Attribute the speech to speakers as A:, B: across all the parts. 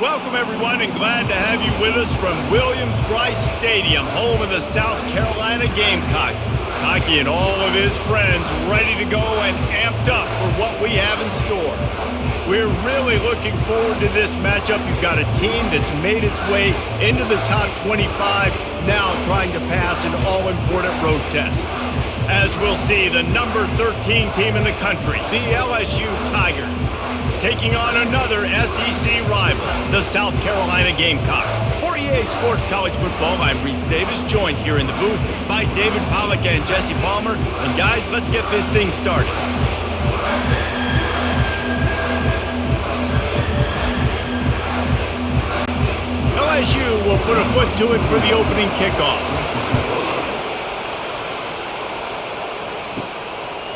A: Welcome, everyone, and glad to have you with us from Williams-Brice Stadium, home of the South Carolina Gamecocks. Hockey and all of his friends ready to go and amped up for what we have in store. We're really looking forward to this matchup. You've got a team that's made its way into the top 25, now trying to pass an all-important road test. As we'll see, the number 13 team in the country, the LSU Tigers, taking on another SEC rival, the South Carolina Gamecocks. For EA Sports College Football, I'm Reese Davis, joined here in the booth by David Pollack and Jesse Palmer. And guys, let's get this thing started. LSU will put a foot to it for the opening kickoff.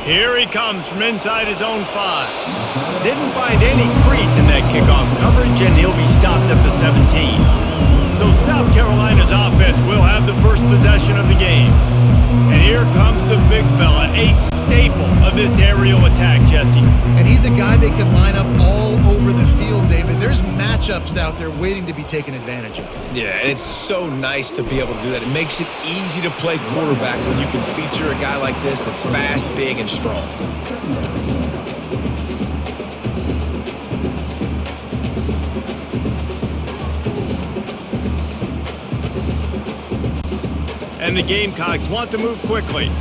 A: Here he comes from inside his own 5. Didn't find any crease in that kickoff coverage, and he'll be stopped at the 17. So South Carolina's offense will have the first possession of the game. And here comes the big fella, a staple of this aerial attack, Jesse.
B: And he's a guy that can line up all over the field, David. There's matchups out there waiting to be taken advantage of.
C: Yeah, and it's so nice to be able to do that. It makes it easy to play quarterback when you can feature a guy like this that's fast, big, and strong.
A: And the Gamecocks want to move quickly.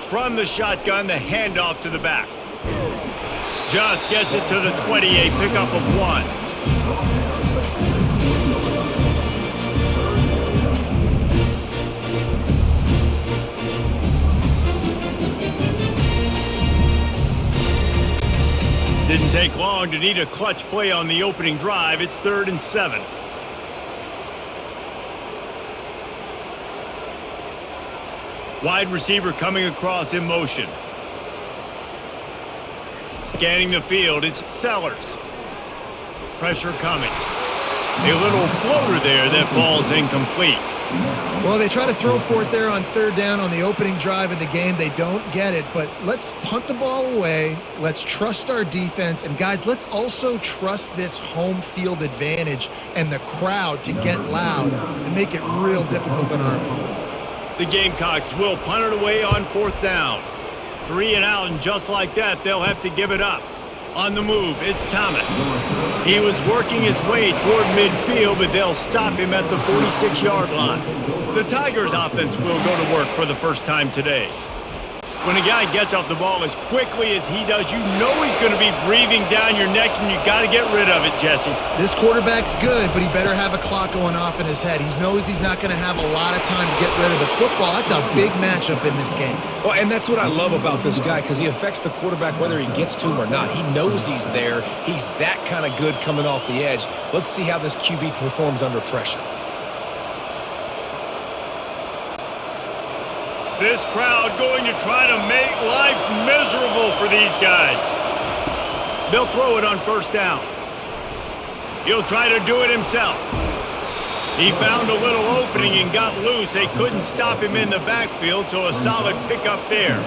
A: From the shotgun, the handoff to the back. Just gets it to the 28, pickup of 1. Didn't take long to need a clutch play on the opening drive. It's 3rd and 7. Wide receiver coming across in motion. Scanning the field, it's Sellers. Pressure coming. A little floater there that falls incomplete.
B: Well, they try to throw for it there on 3rd down on the opening drive of the game. They don't get it, but let's punt the ball away. Let's trust our defense. And, guys, let's also trust this home field advantage and the crowd to get loud and make it real difficult on our opponent.
A: The Gamecocks will punt it away on 4th down. 3 and out, and just like that, they'll have to give it up. On the move, it's Thomas. He was working his way toward midfield, but they'll stop him at the 46-yard line. The Tigers' offense will go to work for the first time today. When a guy gets off the ball as quickly as he does, you know he's going to be breathing down your neck, and you got to get rid of it, Jesse.
B: This quarterback's good, but he better have a clock going off in his head. He knows he's not going to have a lot of time to get rid of the football. That's a big matchup in this game.
C: Well, and that's what I love about this guy, because he affects the quarterback whether he gets to him or not. He knows he's there. He's that kind of good coming off the edge. Let's see how this QB performs under pressure.
A: This crowd going to try to make life miserable for these guys. They'll throw it on 1st down. He'll try to do it himself. He found a little opening and got loose. They couldn't stop him in the backfield, so a solid pickup there.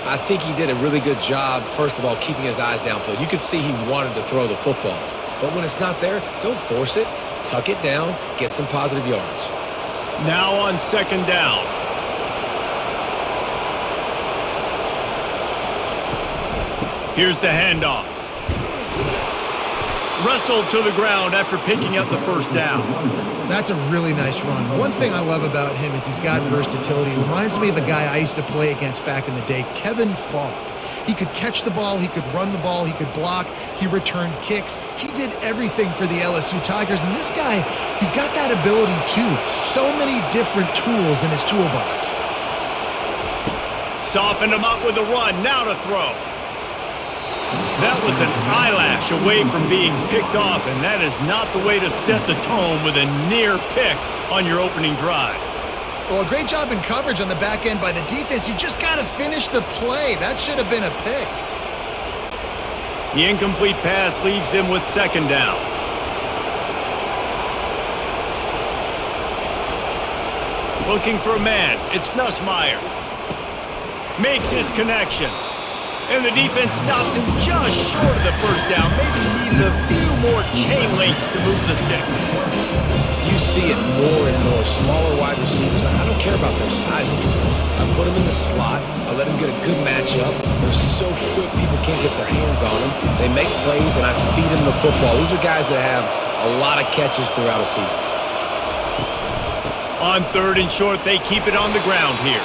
C: I think he did a really good job, first of all, keeping his eyes downfield. You could see he wanted to throw the football. But when it's not there, don't force it. Tuck it down, get some positive yards.
A: Now on 2nd down. Here's the handoff. Wrestled to the ground after picking up the 1st down.
B: That's a really nice run. One thing I love about him is he's got versatility. He reminds me of a guy I used to play against back in the day, Kevin Falk. He could catch the ball, he could run the ball, he could block, he returned kicks. He did everything for the LSU Tigers, and this guy, he's got that ability too. So many different tools in his toolbox.
A: Softened him up with a run, now to throw. That was an eyelash away from being picked off, and that is not the way to set the tone with a near pick on your opening drive.
B: Well, a great job in coverage on the back end by the defense. You just got to finish the play. That should have been a pick.
A: The incomplete pass leaves him with 2nd down. Looking for a man. It's Nussmeier. Makes his connection. And the defense stops him just short of the first down. Maybe needed a few more chain links to move the sticks.
C: You see it more and more. Smaller wide receivers, I don't care about their size anymore. I put them in the slot. I let them get a good matchup. They're so quick, people can't get their hands on them. They make plays, and I feed them the football. These are guys that have a lot of catches throughout a season.
A: On 3rd and short, they keep it on the ground here.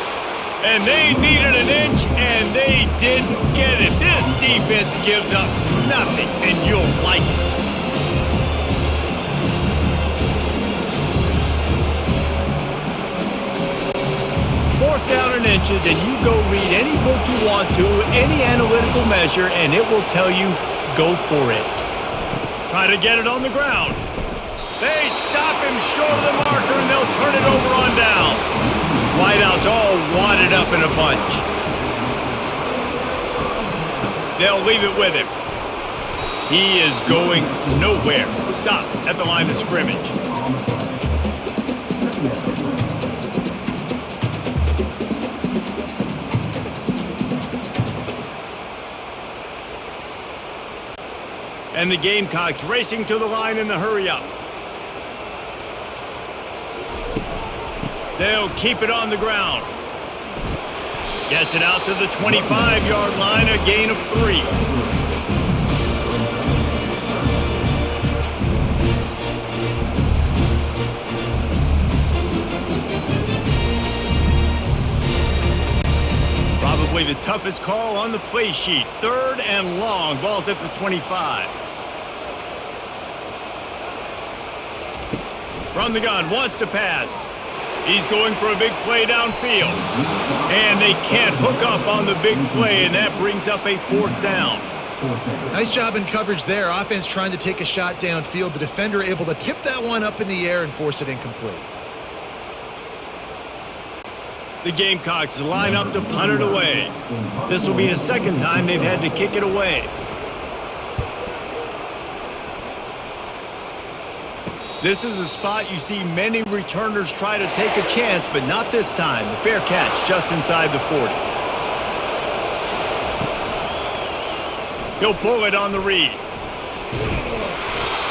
A: And they needed an inch, and they didn't get it. This defense gives up nothing, and you'll like it. Fourth down and inches, and you go read any book you want to, any analytical measure, and it will tell you, go for it. Try to get it on the ground. They stop him short of the marker, and they'll turn it over on downs. Wideouts all wadded up in a bunch. They'll leave it with him. He is going nowhere. Stop at the line of scrimmage. And the Gamecocks racing to the line in the hurry-up. They'll keep it on the ground. Gets it out to the 25-yard line, a gain of 3. Probably the toughest call on the play sheet. 3rd and long. Ball's at the 25. From the gun, wants to pass. He's going for a big play downfield. And they can't hook up on the big play, and that brings up a 4th down.
B: Nice job in coverage there. Offense trying to take a shot downfield. The defender able to tip that one up in the air and force it incomplete.
A: The Gamecocks line up to punt it away. This will be the 2nd time they've had to kick it away. This is a spot you see many returners try to take a chance, but not this time. The fair catch just inside the 40. He'll pull it on the read.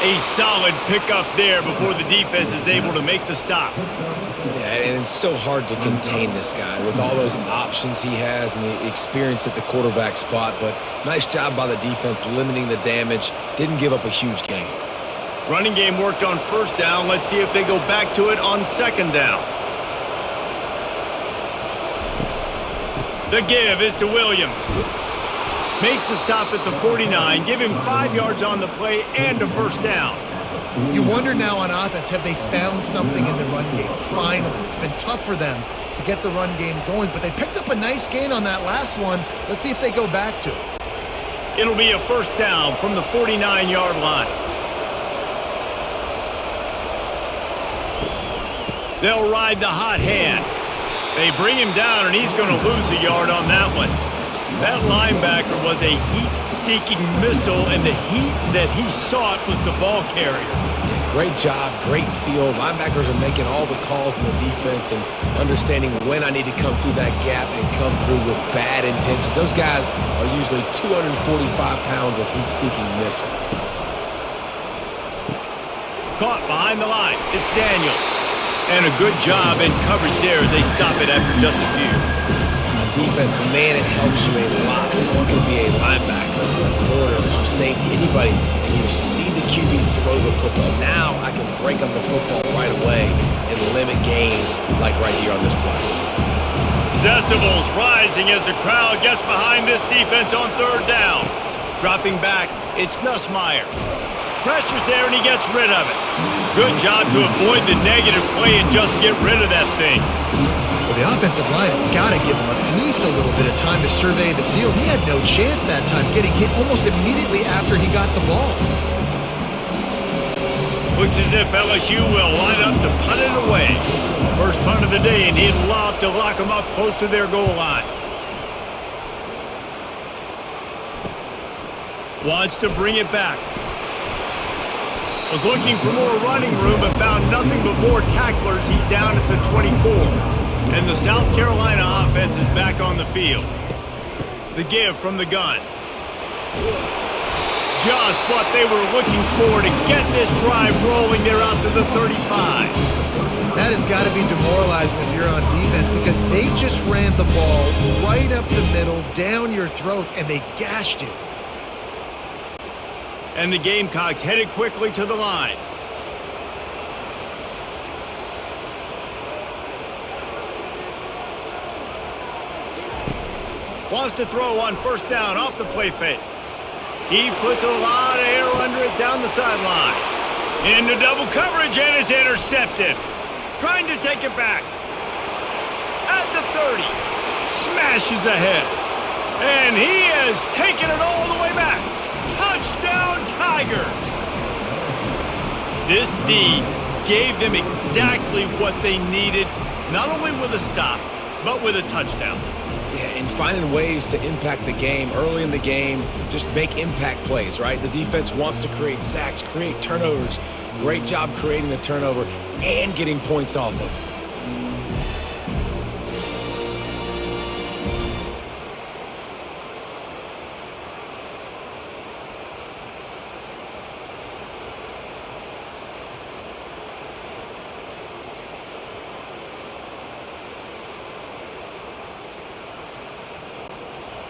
A: A solid pickup there before the defense is able to make the stop.
C: Yeah, and it's so hard to contain this guy with all those options he has and the experience at the quarterback spot, but nice job by the defense limiting the damage. Didn't give up a huge gain.
A: Running game worked on 1st down. Let's see if they go back to it on 2nd down. The give is to Williams. Makes the stop at the 49. Give him 5 yards on the play and a 1st down.
B: You wonder now on offense, have they found something in the run game? Finally, it's been tough for them to get the run game going, but they picked up a nice gain on that last one. Let's see if they go back to it.
A: It'll be a 1st down from the 49-yard line. They'll ride the hot hand. They bring him down, and he's going to lose a yard on that one. That linebacker was a heat-seeking missile, and the heat that he sought was the ball carrier.
C: Great job, great field. Linebackers are making all the calls in the defense and understanding when I need to come through that gap and come through with bad intentions. Those guys are usually 245 pounds of heat-seeking missile.
A: Caught behind the line. It's Daniels. And a good job in coverage there as they stop it after just a few.
C: Defense, man, it helps you a lot. You can be a linebacker, a corner, some safety, anybody, and you see the QB throw the football. Now I can break up the football right away and limit gains like right here on this play.
A: Decibels rising as the crowd gets behind this defense on 3rd down. Dropping back, it's Nussmeier. Pressure's there and he gets rid of it. Good job to avoid the negative play and just get rid of that thing.
B: Well, the offensive line has got to give him at least a little bit of time to survey the field. He had no chance that time, getting hit almost immediately after he got the ball.
A: Looks as if LSU will line up to punt it away. First punt of the day, and he'd love to lock them up close to their goal line. Wants to bring it back. Was looking for more running room, but found nothing but more tacklers. He's down at the 24. And the South Carolina offense is back on the field. The give from the gun. Just what they were looking for to get this drive rolling. They're out to the 35.
B: That has got to be demoralizing if you're on defense because they just ran the ball right up the middle, down your throats, and they gashed you.
A: And the Gamecocks headed quickly to the line. Wants to throw on first down off the play fake. He puts a lot of air under it down the sideline. Into double coverage, and it's intercepted. Trying to take it back. At the 30. Smashes ahead. And he has taken it all the way back. Touchdown, Tigers. This D gave them exactly what they needed, not only with a stop, but with a touchdown.
C: Yeah, and finding ways to impact the game early in the game, just make impact plays, right? The defense wants to create sacks, create turnovers. Great job creating the turnover and getting points off of it.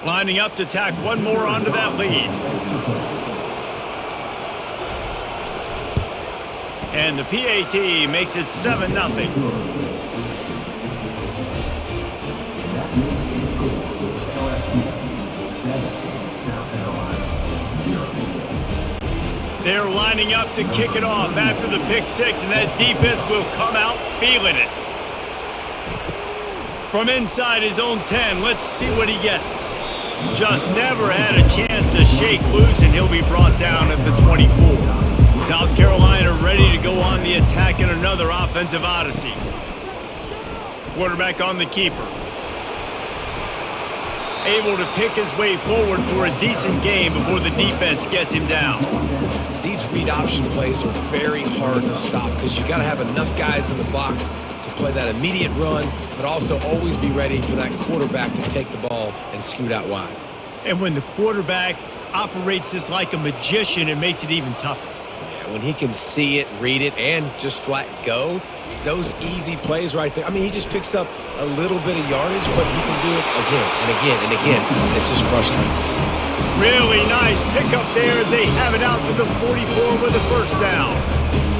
A: Lining up to tack one more onto that lead. And the PAT makes it 7-0. They're lining up to kick it off after the pick six, and that defense will come out feeling it. From inside his own 10, let's see what he gets. Just never had a chance to shake loose, and he'll be brought down at the 24. South Carolina ready to go on the attack in another offensive odyssey. Quarterback on the keeper. Able to pick his way forward for a decent game before the defense gets him down.
C: These read option plays are very hard to stop because you got to have enough guys in the box to play that immediate run, but also always be ready for that quarterback to take the ball and scoot out wide.
A: And when the quarterback operates this like a magician, it makes it even tougher.
C: Yeah, when he can see it, read it, and just flat go, those easy plays right there. I mean, he just picks up a little bit of yardage, but he can do it again and again and again. It's just frustrating.
A: Really nice pickup there as they have it out to the 44 with a first down.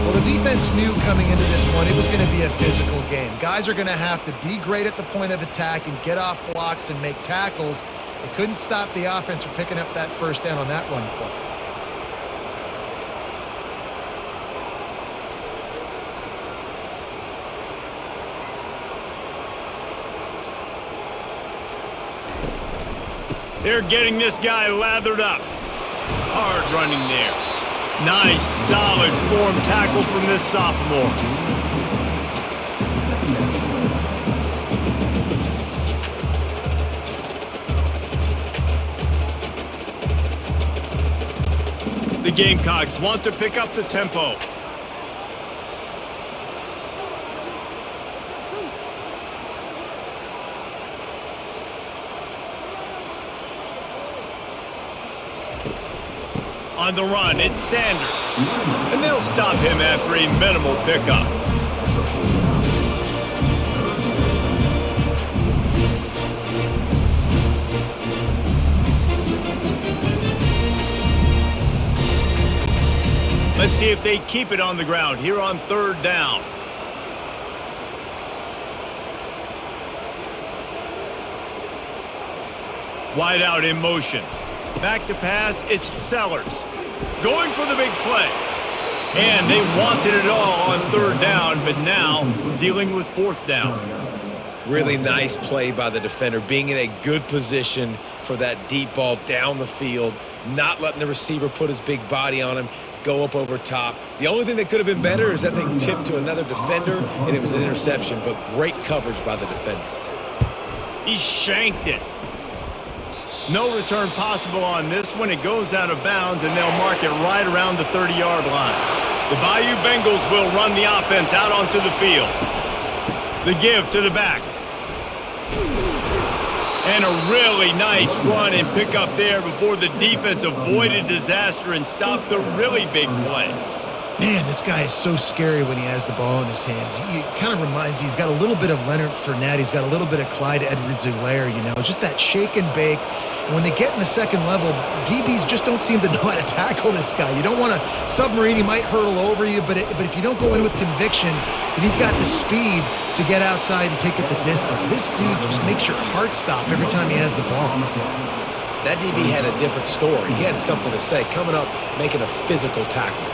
B: Well, the defense knew coming into this one it was going to be a physical game. Guys are going to have to be great at the point of attack and get off blocks and make tackles. They couldn't stop the offense from picking up that first down on that run play.
A: They're getting this guy lathered up. Hard running there. Nice, solid form tackle from this sophomore. The Gamecocks want to pick up the tempo. On the run, it's Sanders. And they'll stop him after a minimal pickup. Let's see if they keep it on the ground here on third down. Wide out in motion. Back to pass, it's Sellers. Going for the big play. And they wanted it all on third down, but now dealing with fourth down.
C: Really nice play by the defender, being in a good position for that deep ball down the field, not letting the receiver put his big body on him, go up over top. The only thing that could have been better is that thing tipped to another defender, and it was an interception, but great coverage by the defender.
A: He shanked it. No return possible on this one. It goes out of bounds, and they'll mark it right around the 30-yard line. The Bayou Bengals will run the offense out onto the field. The give to the back. And a really nice run and pick up there before the defense avoided disaster and stopped the really big play.
B: Man, this guy is so scary when he has the ball in his hands. He kind of reminds me, he's got a little bit of Leonard Fournette. He's got a little bit of Clyde Edwards-Helaire, you know, just that shake and bake. And when they get in the second level, DBs just don't seem to know how to tackle this guy. You don't want to submarine. He might hurtle over you, but if you don't go in with conviction, and he's got the speed to get outside and take it the distance. This dude just makes your heart stop every time he has the ball.
C: That DB had a different story. He had something to say, coming up, making a physical tackle.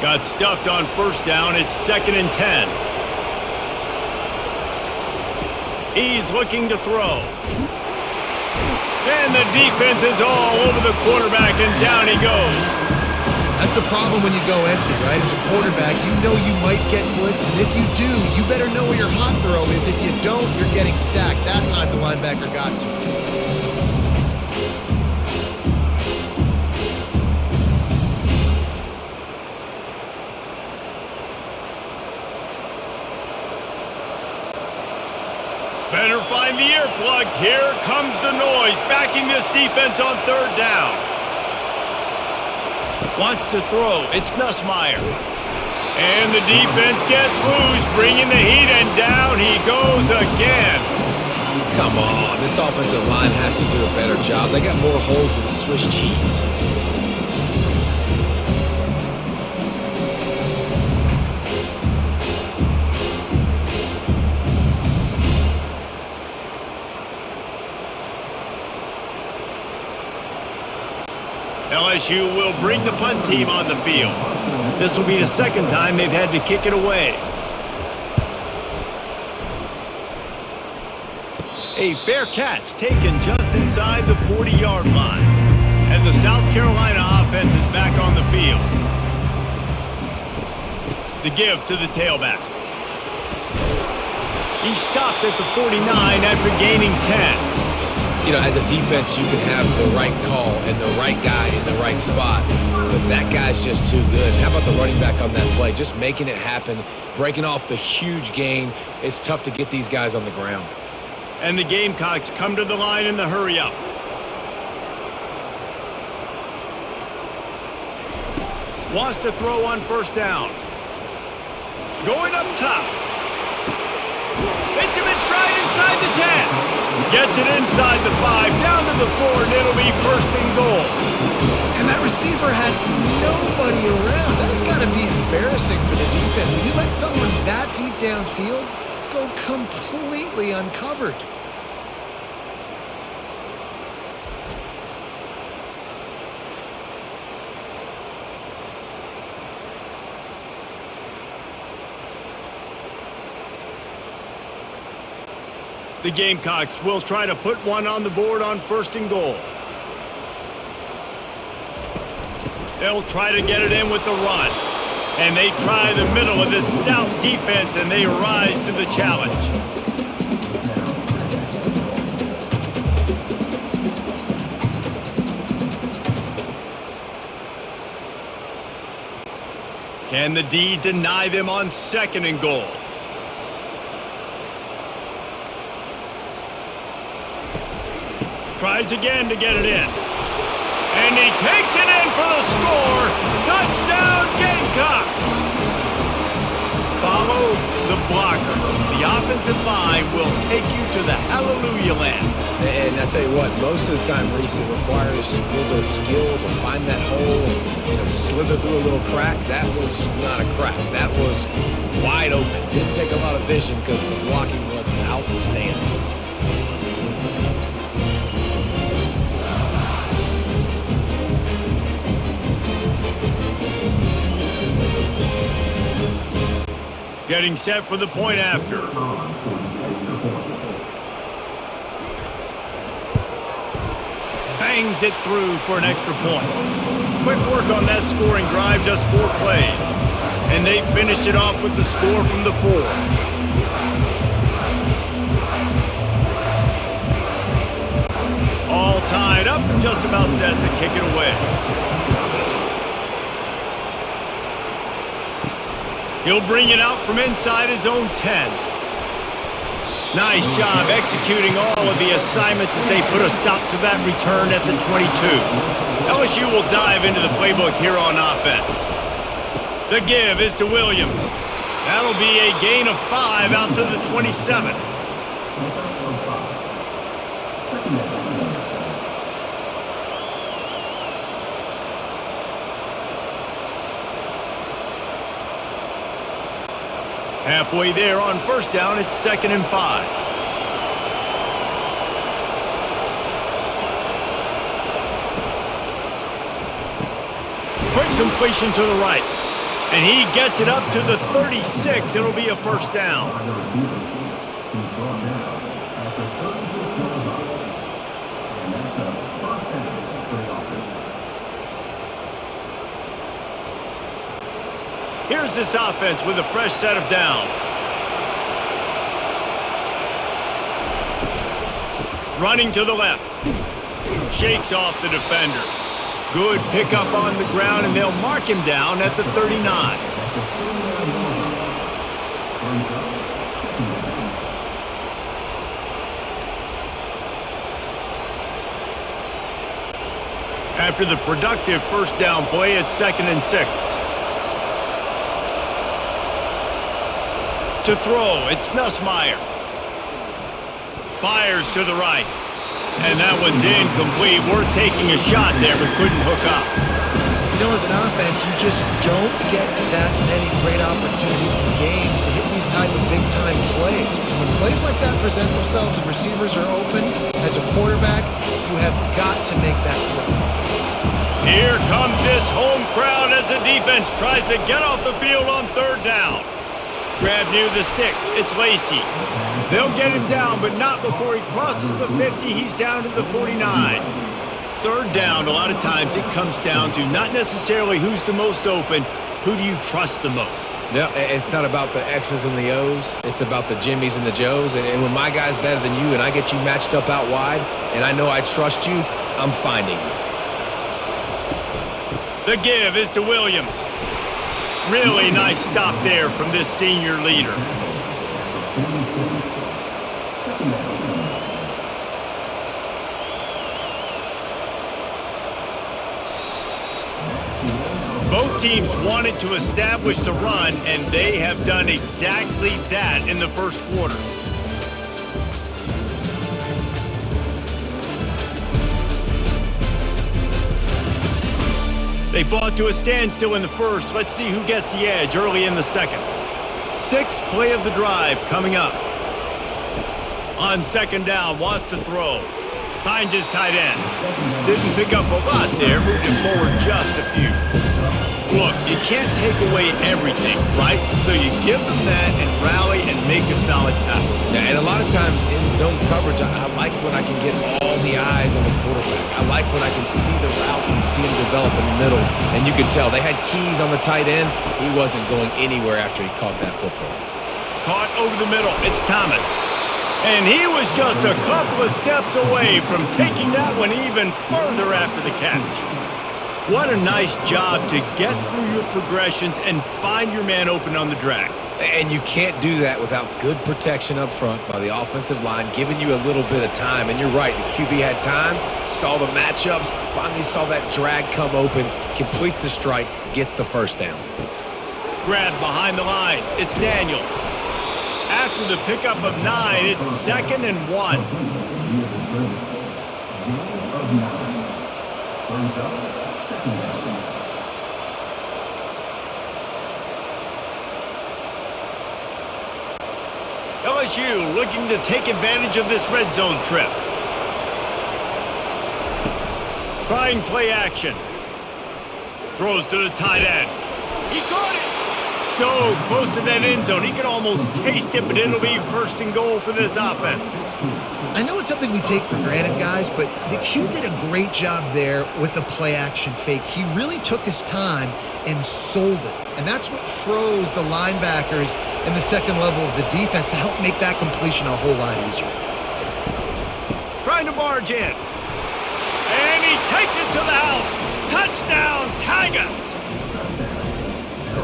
A: Got stuffed on first down. It's 2nd and 10. He's looking to throw. And the defense is all over the quarterback, and down he goes.
B: That's the problem when you go empty, right? As a quarterback, you know you might get blitzed, and if you do, you better know where your hot throw is. If you don't, you're getting sacked. That time the linebacker got to.
A: Better find the earplugs. Here comes the noise, backing this defense on 3rd down. Wants to throw. It's Nussmeier. And the defense gets loose, bringing the heat, and down he goes again.
C: Come on, this offensive line has to do a better job. They got more holes than Swiss cheese.
A: LSU will bring the punt team on the field. This will be the 2nd time they've had to kick it away. A fair catch taken just inside the 40-yard line. And the South Carolina offense is back on the field. The give to the tailback. He stopped at the 49 after gaining 10.
C: You know, as a defense, you can have the right call and the right guy in the right spot, but that guy's just too good. How about the running back on that play? Just making it happen, breaking off the huge gain. It's tough to get these guys on the ground.
A: And the Gamecocks come to the line in the hurry-up. Wants to throw on 1st down. Going up top. Hits him in stride inside the 10. Gets it inside the 5, down to the 4, and it'll be 1st and goal.
B: And that receiver had nobody around. That's got to be embarrassing for the defense. When you let someone that deep downfield go completely uncovered.
A: The Gamecocks will try to put one on the board on 1st and goal. They'll try to get it in with the run. And they try the middle of this stout defense, and they rise to the challenge. Can the D deny them on 2nd and goal? Tries again to get it in. And he takes it in for the score. Touchdown, Gamecocks. Follow the blockers. The offensive line will take you to the hallelujah land.
C: And I tell you what, most of the time, Reese, it requires a little bit of skill to find that hole and slither through a little crack. That was not a crack. That was wide open. Didn't take a lot of vision because the blocking was outstanding.
A: Getting set for the point after. Bangs it through for an extra point. Quick work on that scoring drive, just 4 plays. And they finished it off with the score from the 4. All tied up and just about set to kick it away. He'll bring it out from inside his own 10. Nice job executing all of the assignments as they put a stop to that return at the 22. LSU will dive into the playbook here on offense. The give is to Williams. That'll be a gain of 5 out to the 27. Halfway there on first down, it's 2nd and 5. Quick completion to the right. And he gets it up to the 36. It'll be a first down. Here's this offense with a fresh set of downs. Running to the left. Shakes off the defender. Good pickup on the ground, and they'll mark him down at the 39. After the productive first down play, it's 2nd and 6. To throw, it's Nussmeier. Fires to the right. And that one's incomplete. We're taking a shot there, but couldn't hook up.
B: You know, as an offense, you just don't get that many great opportunities in games to hit these type of big-time plays. When plays like that present themselves and receivers are open, as a quarterback, you have got to make that throw.
A: Here comes this home crowd as the defense tries to get off the field on 3rd down. Grab near the sticks. It's Lacey. They'll get him down, but not before he crosses the 50. He's down to the 49. 3rd down, a lot of times it comes down to not necessarily who's the most open, who do you trust the most?
C: Yeah, it's not about the X's and the O's. It's about the Jimmys and the Joes. And when my guy's better than you and I get you matched up out wide and I know I trust you, I'm finding you.
A: The give is to Williams. Really nice stop there from this senior leader. Both teams wanted to establish the run, and they have done exactly that in the first quarter. They fought to a standstill in the first. Let's see who gets the edge early in the second. 6th play of the drive coming up. On 2nd down, wants to throw. Finds his tight end. Didn't pick up a lot there, moved him forward just a few. Look, you can't take away everything, right? So you give them that and rally and make a solid tackle.
C: Yeah, and a lot of times in zone coverage, I like when I can get all the eyes on the quarterback. I like when I can see the routes and see him develop in the middle. And you can tell they had keys on the tight end. He wasn't going anywhere after he caught that football.
A: Caught over the middle. It's Thomas. And he was just a couple of steps away from taking that one even further after the catch. What a nice job to get through your progressions and find your man open on the drag.
C: And you can't do that without good protection up front by the offensive line, giving you a little bit of time. And you're right, the QB had time, saw the matchups, finally saw that drag come open, completes the strike, gets the first down.
A: Grab behind the line. It's Daniels. After the pickup of 9, it's 2nd and 1. LSU looking to take advantage of this red zone trip. Trying play action. Throws to the tight end. He caught it. So close to that end zone. He could almost taste it, but it'll be 1st and goal for this offense.
B: I know it's something we take for granted, guys, but the Q did a great job there with the play-action fake. He really took his time and sold it. And that's what froze the linebackers in the second level of the defense to help make that completion a whole lot easier.
A: Trying to barge in. takes it to the house. Touchdown, Tigers!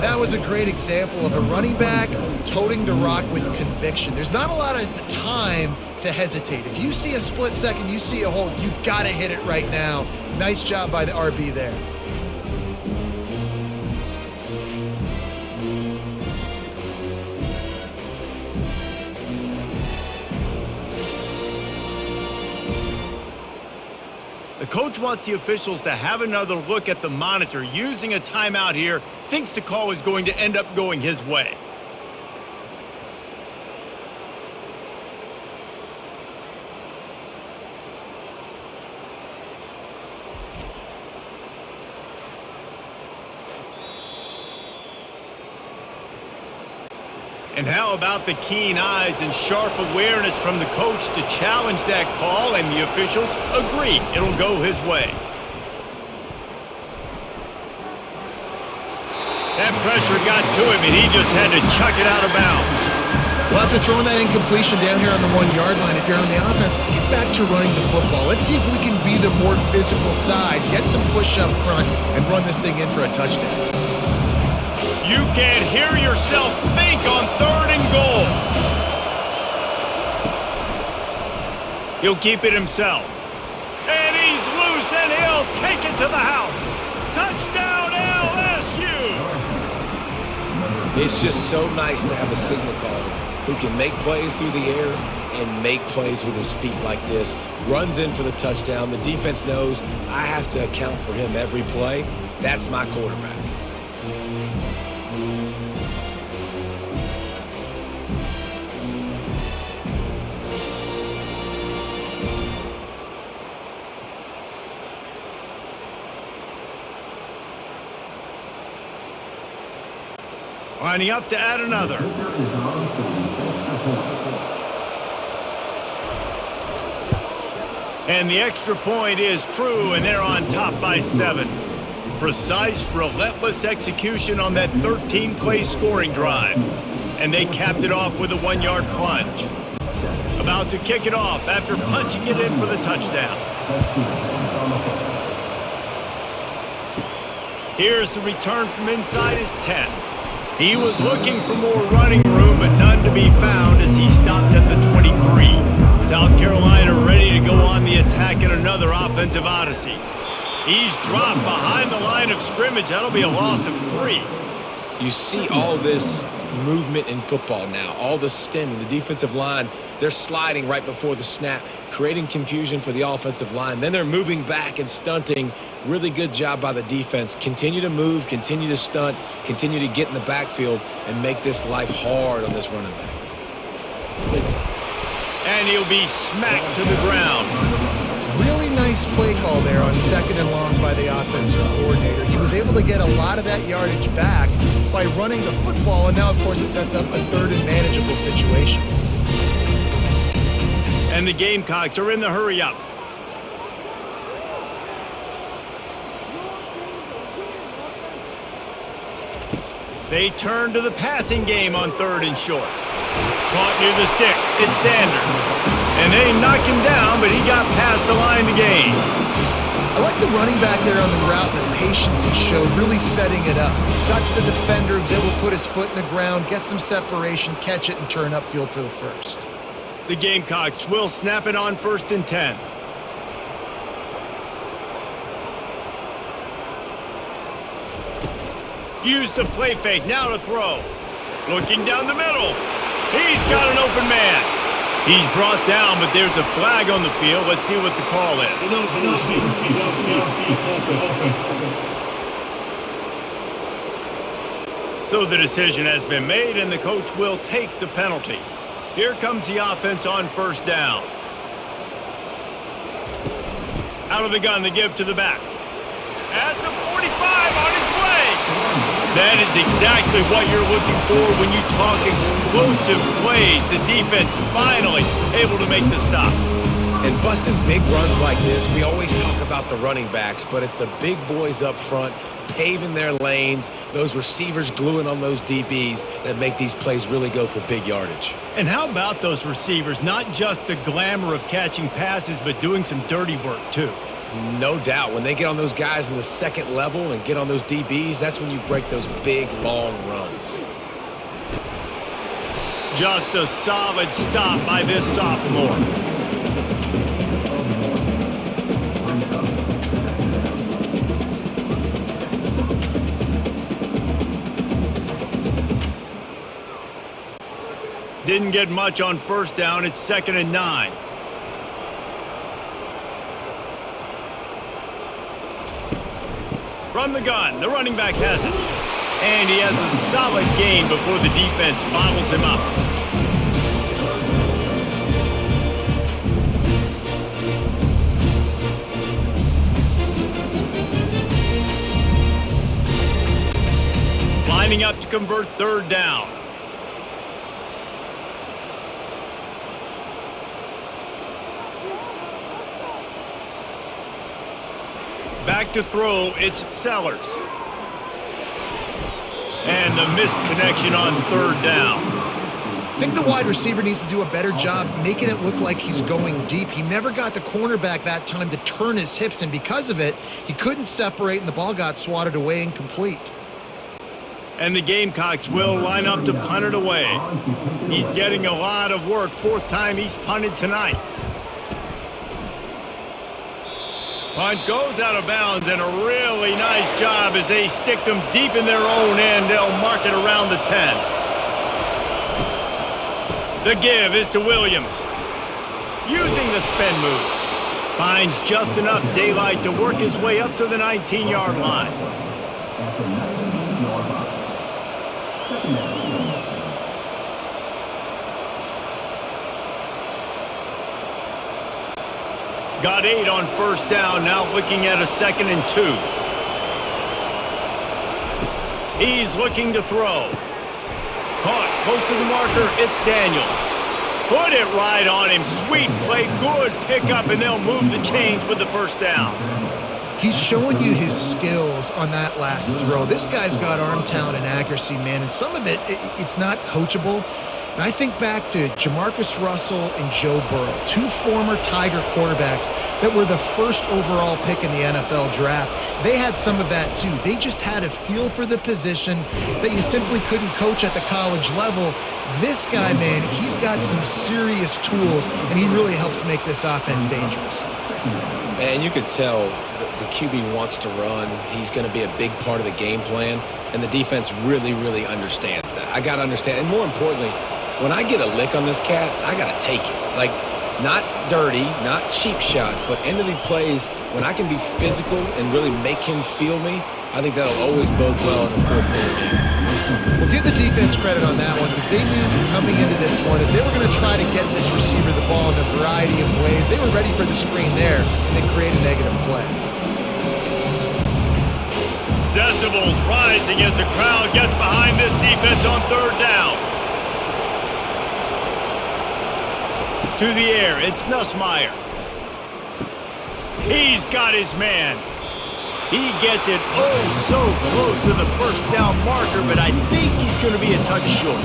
B: That was a great example of a running back toting the rock with conviction. There's not a lot of time to hesitate. If you see a split second, you see a hole, you've got to hit it right now. Nice job by the RB there.
A: The coach wants the officials to have another look at the monitor. Using a timeout here, thinks the call is going to end up going his way. And how about the keen eyes and sharp awareness from the coach to challenge that call, and the officials agree it'll go his way. That pressure got to him, and he just had to chuck it out of bounds.
B: Well, after throwing that incompletion down here on the 1-yard line, if you're on the offense, let's get back to running the football. Let's see if we can be the more physical side, get some push up front, and run this thing in for a touchdown.
A: You can't hear yourself think on 3rd and goal. He'll keep it himself. And he's loose, and he'll take it to the house. Touchdown, LSU!
C: It's just so nice to have a signal caller who can make plays through the air and make plays with his feet like this. Runs in for the touchdown. The defense knows I have to account for him every play. That's my quarterback.
A: Lining up to add another. And the extra point is true, and they're on top by 7. Precise, relentless execution on that 13-play scoring drive. And they capped it off with a 1-yard plunge. About to kick it off after punching it in for the touchdown. Here's the return from inside his 10. He was looking for more running room, but none to be found as he stopped at the 23. South Carolina ready to go on the attack in another offensive odyssey. He's dropped behind the line of scrimmage. That'll be a loss of 3.
C: You see all this movement in football now, all the stemming, the defensive line, they're sliding right before the snap, creating confusion for the offensive line. Then they're moving back and stunting. Really good job by the defense. Continue to move, continue to stunt, continue to get in the backfield and make this life hard on this running back.
A: And he'll be smacked to the ground.
B: Really nice play call there on 2nd and long by the offensive coordinator. He was able to get a lot of that yardage back by running the football, and now, of course, it sets up a 3rd and manageable situation.
A: And the Gamecocks are in the hurry-up. They turn to the passing game on 3rd and short. Caught near the sticks. It's Sanders. And they knock him down, but he got past the line to gain.
B: I like the running back there on the route, the patience he showed, really setting it up. Got to the defender, was able to put his foot in the ground, get some separation, catch it, and turn upfield for the first.
A: The Gamecocks will snap it on 1st and 10. Use the play fake, now to throw. Looking down the middle. He's got an open man. He's brought down, but there's a flag on the field. Let's see what the call is. So the decision has been made, and the coach will take the penalty. Here comes the offense on 1st down. Out of the gun to give to the back. At the 45, on his way. That is exactly what you're looking for when you talk explosive plays. The defense finally able to make the stop.
C: And busting big runs like this, we always talk about the running backs, but it's the big boys up front paving their lanes, those receivers gluing on those DBs that make these plays really go for big yardage.
A: And how about those receivers? Not just the glamour of catching passes, but doing some dirty work too.
C: No doubt. When they get on those guys in the second level and get on those DBs, that's when you break those big, long runs.
A: Just a solid stop by this sophomore. Didn't get much on first down. It's 2nd and 9. From the gun, the running back has it. And he has a solid gain before the defense bottles him up. Lining up to convert 3rd down. Back to throw, it's Sellers. And the missed connection on 3rd down.
B: I think the wide receiver needs to do a better job making it look like he's going deep. He never got the cornerback that time to turn his hips, and because of it, he couldn't separate, and the ball got swatted away incomplete.
A: And the Gamecocks will line up to punt it away. He's getting a lot of work. 4th time he's punted tonight. Punt goes out of bounds, and a really nice job as they stick them deep in their own end. They'll mark it around the 10. The give is to Williams. Using the spin move. Finds just enough daylight to work his way up to the 19-yard line. Got 8 on first down, now looking at a 2nd and 2. He's looking to throw. Caught close to the marker, it's Daniels. Put it right on him, sweet play, good pickup, and they'll move the chains with the first down.
B: He's showing you his skills on that last throw. This guy's got arm talent and accuracy, man, and some of it's not coachable. And I think back to Jamarcus Russell and Joe Burrow, 2 former Tiger quarterbacks that were the first overall pick in the NFL draft. They had some of that too. They just had a feel for the position that you simply couldn't coach at the college level. This guy, man, he's got some serious tools, and he really helps make this offense dangerous.
C: And you could tell the QB wants to run. He's going to be a big part of the game plan, and the defense really, really understands that. I got to understand, and more importantly, when I get a lick on this cat, I got to take it. Like, not dirty, not cheap shots, but end of the plays, when I can be physical and really make him feel me, I think that'll always bode well in the 4th quarter game.
B: We'll give the defense credit on that one because they knew coming into this one that they were going to try to get this receiver the ball in a variety of ways. They were ready for the screen there, and they create a negative play.
A: Decibels rising as the crowd gets behind this defense on 3rd down. To the air, it's Nussmeier. He's got his man. He gets it oh so close to the first down marker, but I think he's going to be a touch short.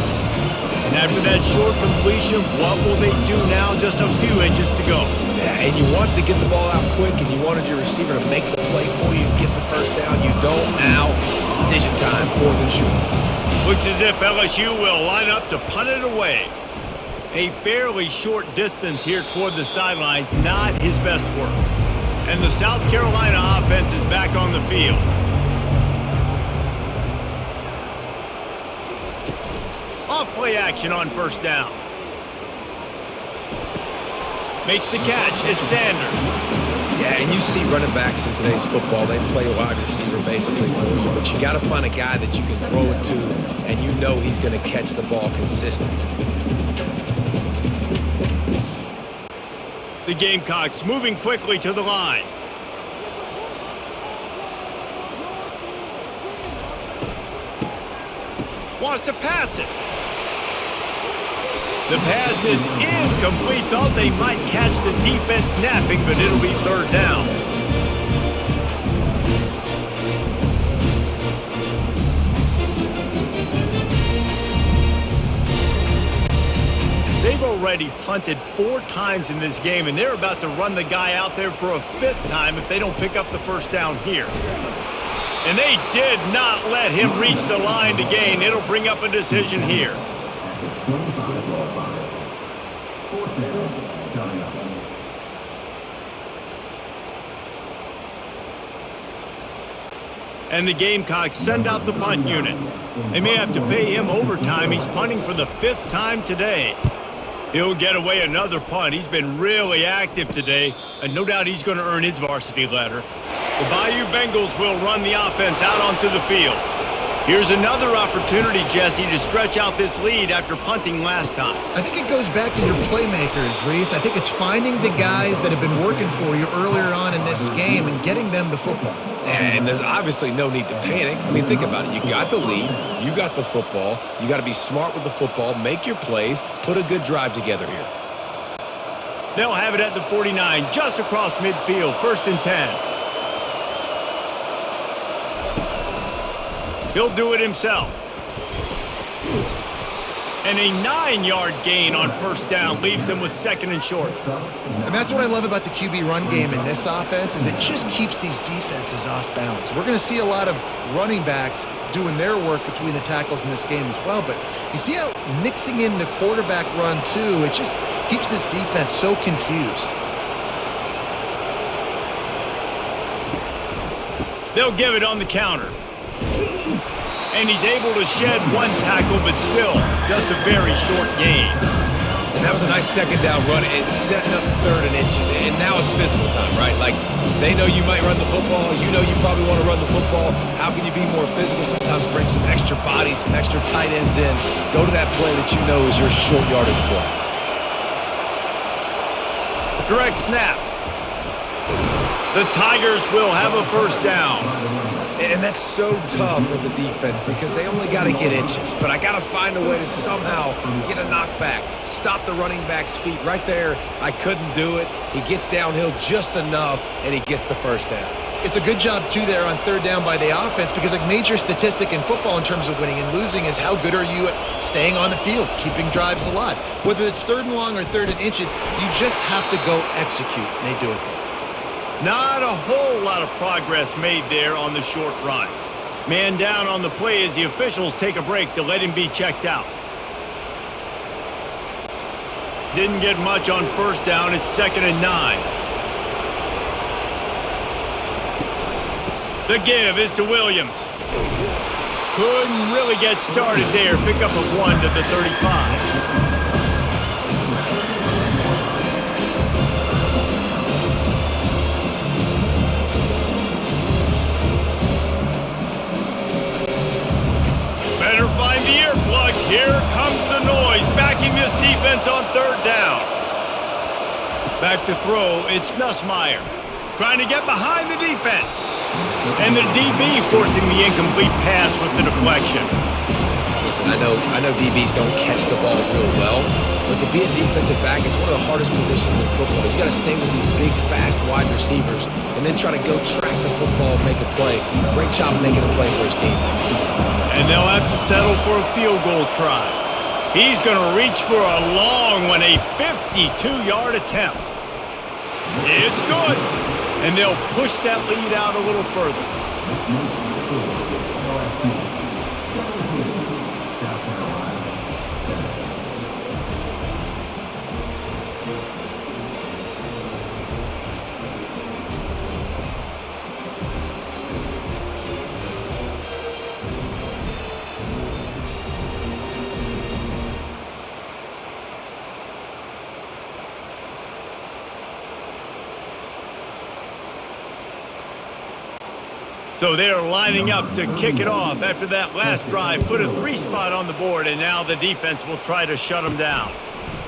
A: And after that short completion, what will they do now? Just a few inches to go.
C: Yeah, and you wanted to get the ball out quick, and you wanted your receiver to make the play for you and get the first down. You don't now. Decision time, 4th and short.
A: Looks as if LSU will line up to punt it away. A fairly short distance here toward the sidelines, not his best work. And the South Carolina offense is back on the field. Off play action on first down. Makes the catch, it's Sanders.
C: Yeah, and you see running backs in today's football, they play wide receiver basically for you, but you got to find a guy that you can throw it to, and you know he's going to catch the ball consistently.
A: The Gamecocks moving quickly to the line. Wants to pass it. The pass is incomplete. Thought they might catch the defense napping, but it'll be 3rd down. They've already already punted 4 times in this game, and they're about to run the guy out there for a 5th time if they don't pick up the first down here. And they did not let him reach the line to gain. It'll bring up a decision here. And the Gamecocks send out the punt unit. They may have to pay him overtime. He's punting for the 5th time today. He'll get away another punt. He's been really active today, and no doubt he's going to earn his varsity letter. The Bayou Bengals will run the offense out onto the field. Here's another opportunity, Jesse, to stretch out this lead after punting last time.
B: I think it goes back to your playmakers, Reese. I think it's finding the guys that have been working for you earlier on in this game and getting them the football.
C: And there's obviously no need to panic. I mean, think about it. You got the lead. You got the football. You got to be smart with the football. Make your plays. Put a good drive together here.
A: They'll have it at the 49, just across midfield, 1st and 10. He'll do it himself. And a 9-yard gain on 1st down leaves him with 2nd and short.
B: And that's what I love about the QB run game in this offense is it just keeps these defenses off balance. We're going to see a lot of running backs doing their work between the tackles in this game as well. But you see how mixing in the quarterback run too, it just keeps this defense so confused.
A: They'll give it on the counter. And he's able to shed 1 tackle, but still just a very short gain.
C: And that was a nice 2nd down run. It's setting up 3rd and inches. And now it's physical time, right? Like, they know you might run the football. You know you probably want to run the football. How can you be more physical? Sometimes bring some extra bodies, some extra tight ends in. Go to that play that you know is your short yardage play.
A: Direct snap. The Tigers will have a 1st down.
C: And that's so tough as a defense because they only got to get inches. But I got to find a way to somehow get a knockback, stop the running back's feet right there. I couldn't do it. He gets downhill just enough, and he gets the 1st down.
B: It's a good job, too, there on 3rd down by the offense because a major statistic in football in terms of winning and losing is how good are you at staying on the field, keeping drives alive. Whether it's 3rd and long or 3rd and inches, you just have to go execute, and they do it.
A: Not a whole lot of progress made there on the short run. Man down on the play as the officials take a break to let him be checked out. Didn't get much on 1st down. It's 2nd and 9. The give is to Williams. Couldn't really get started there. Pickup of 1 to the 35. Find the earplugs. Here comes the noise, backing this defense on 3rd down. Back to throw, it's Nussmeier. Trying to get behind the defense. And the DB forcing the incomplete pass with the deflection.
C: Listen, I know DBs don't catch the ball real well, but to be a defensive back, it's one of the hardest positions in football. You got to stay with these big, fast wide receivers and then try to go track the football, make a play. Great job making a play for his team.
A: And they'll have to settle for a field goal try. He's going to reach for a long one, a 52-yard attempt. It's good. And they'll push that lead out a little further. So they're lining up to kick it off after that last drive. Put a 3 spot on the board, and now the defense will try to shut them down.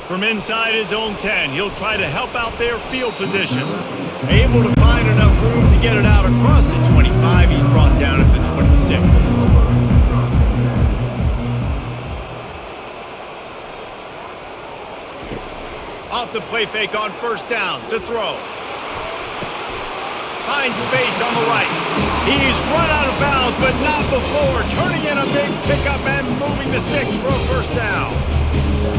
A: From inside his own 10, he'll try to help out their field position. Able to find enough room to get it out across the 25. He's brought down at the 26. Off the play fake on 1st down to throw. Finds space on the right. He's run out of bounds, but not before. Turning in a big pickup and moving the sticks for a 1st down.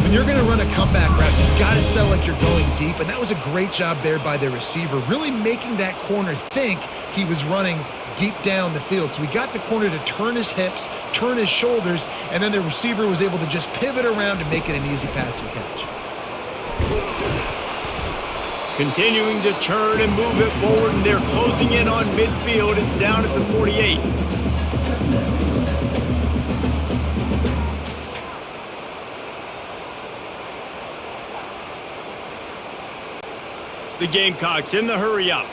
B: When you're going to run a comeback route, you got to sell like you're going deep, and that was a great job there by the receiver, really making that corner think he was running deep down the field. So we got the corner to turn his hips, turn his shoulders, and then the receiver was able to just pivot around and make it an easy pass and catch.
A: Continuing to turn and move it forward, and they're closing in on midfield. It's down at the 48. The Gamecocks in the hurry up.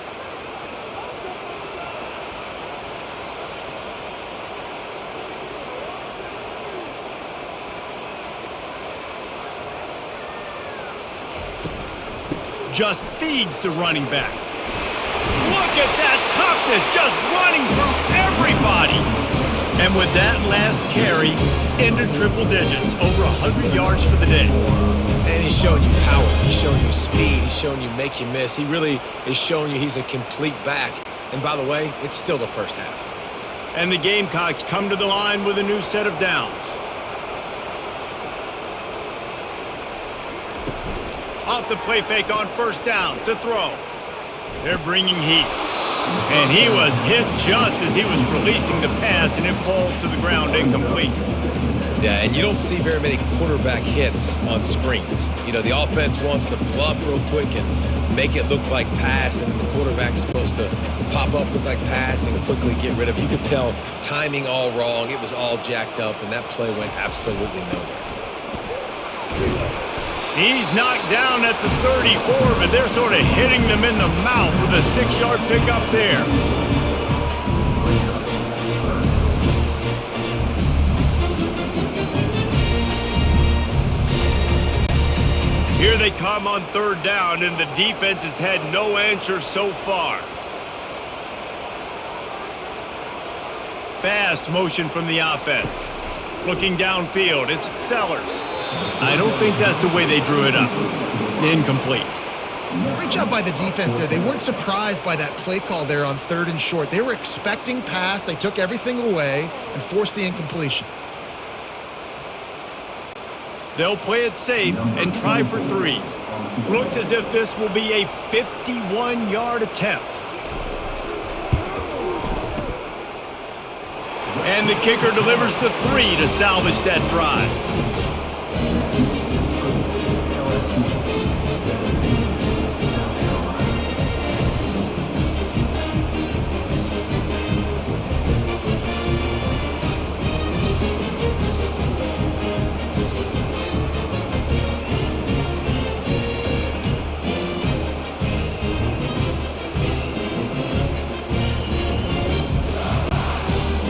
A: Just feeds the running back. Look at that toughness, just running through everybody. And with that last carry, into triple digits, over 100 yards for the day.
C: And he's showing you power. He's showing you speed. He's showing you make you miss. He really is showing you he's a complete back. And by the way, it's still the first half.
A: And the Gamecocks come to the line with a new set of downs. Off the play fake on first down to throw. They're bringing heat. And he was hit just as he was releasing the pass, and it falls to the ground incomplete.
C: Yeah, and you don't see very many quarterback hits on screens. You know, the offense wants to bluff real quick and make it look like pass, and then the quarterback's supposed to pop up, look like pass, and quickly get rid of it. You could tell timing all wrong. It was all jacked up, and that play went absolutely nowhere.
A: He's knocked down at the 34, but they're sort of hitting them in the mouth with a 6-yard pickup there. Here they come on third down, and the defense has had no answer so far. Fast motion from the offense. Looking downfield, it's Sellers. I don't think that's the way they drew it up. Incomplete.
B: Great job by the defense there. They weren't surprised by that play call there on 3rd and short. They were expecting pass. They took everything away and forced the incompletion.
A: They'll play it safe and try for 3. Looks as if this will be a 51-yard attempt. And the kicker delivers the 3 to salvage that drive.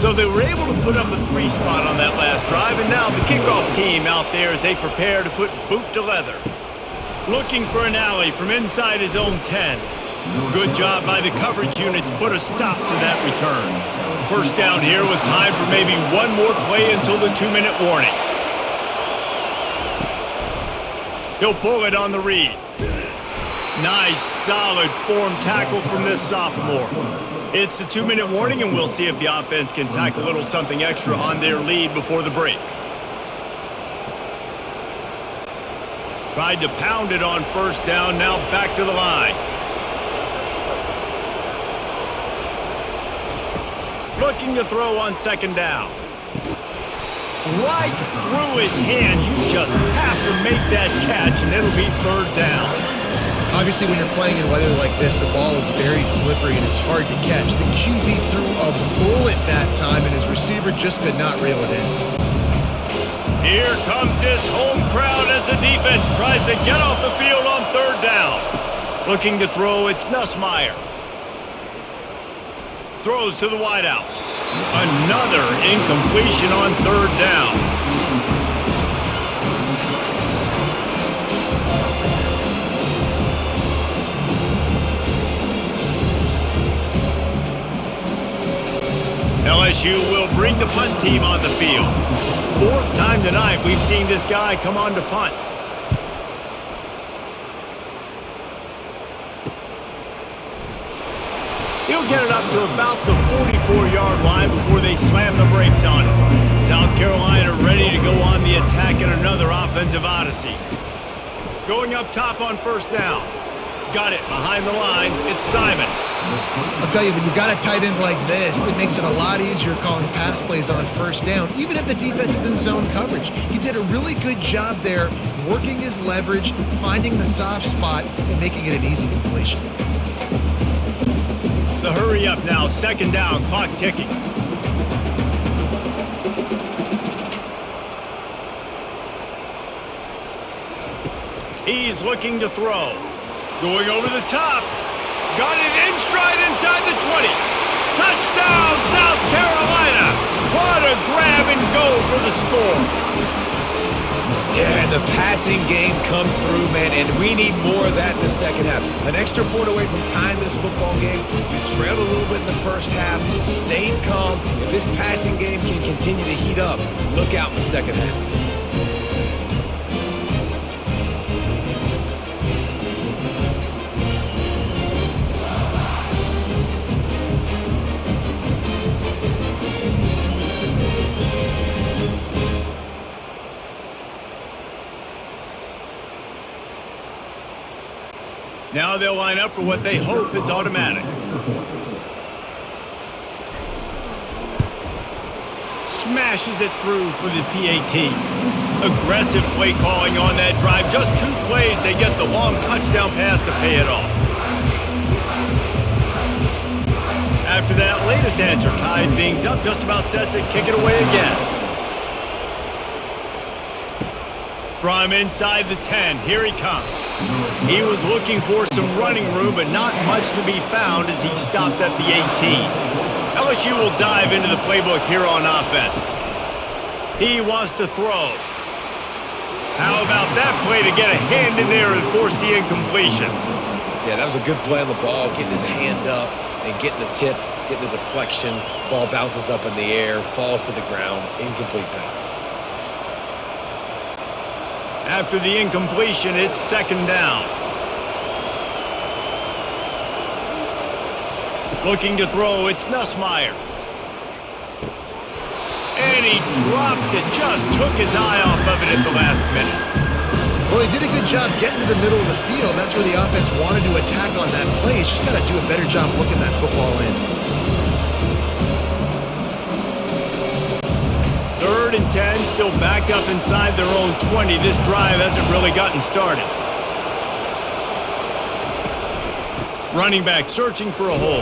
A: So they were able to put up a 3 spot on that last drive, and now the kickoff team out there as they prepare to put boot to leather. Looking for an alley from inside his own 10. Good job by the coverage unit to put a stop to that return. First down here with time for maybe one more play until the 2-minute warning. He'll pull it on the read. Nice, solid form tackle from this sophomore. It's the 2-minute warning, and we'll see if the offense can tack a little something extra on their lead before the break. Tried to pound it on first down, now back to the line. Looking to throw on second down. Right through his hands. You just have to make that catch, and it'll be 3rd down.
B: Obviously, when you're playing in weather like this, the ball is very slippery and it's hard to catch. The QB threw a bullet that time, and his receiver just could not reel it in.
A: Here comes this home crowd as the defense tries to get off the field on 3rd down. Looking to throw, it's Nussmeier. Throws to the wideout. Another incompletion on 3rd down. LSU will bring the punt team on the field. 4th time tonight we've seen this guy come on to punt. He'll get it up to about the 44-yard line before they slam the brakes on him. South Carolina ready to go on the attack in another offensive defensive odyssey. Going up top on first down. Got it behind the line. It's Simon.
B: I'll tell you, when you've got a tight end like this, it makes it a lot easier calling pass plays on first down, even if the defense is in zone coverage. He did a really good job there, working his leverage, finding the soft spot, and making it an easy completion.
A: The hurry up now, second down, clock ticking. He's looking to throw. Going over the top. Got it in stride inside the 20. Touchdown, South Carolina. What a grab and go for the score.
C: Yeah, and the passing game comes through, man, and we need more of that in the second half. An extra point away from tying this football game. You trailed a little bit in the first half, stayed calm. If this passing game can continue to heat up, look out in the second half.
A: Now they'll line up for what they hope is automatic. Smashes it through for the PAT. Aggressive play calling on that drive. Just 2 plays, they get the long touchdown pass to pay it off. After that latest answer tied things up, just about set to kick it away again. From inside the 10, here he comes. He was looking for some running room, but not much to be found as he stopped at the 18. LSU will dive into the playbook here on offense. He wants to throw. How about that play to get a hand in there and force the incompletion?
C: Yeah, that was a good play on the ball, getting his hand up and getting the tip, getting the deflection. Ball bounces up in the air, falls to the ground, incomplete pass.
A: After the incompletion, it's second down. Looking to throw, it's Nussmeier. And he drops it, just took his eye off of it at the last minute.
B: Well, he did a good job getting to the middle of the field. That's where the offense wanted to attack on that play. He's just got to do a better job looking that football in.
A: 3rd and 10, still backed up inside their own 20. This drive hasn't really gotten started. Running back searching for a hole.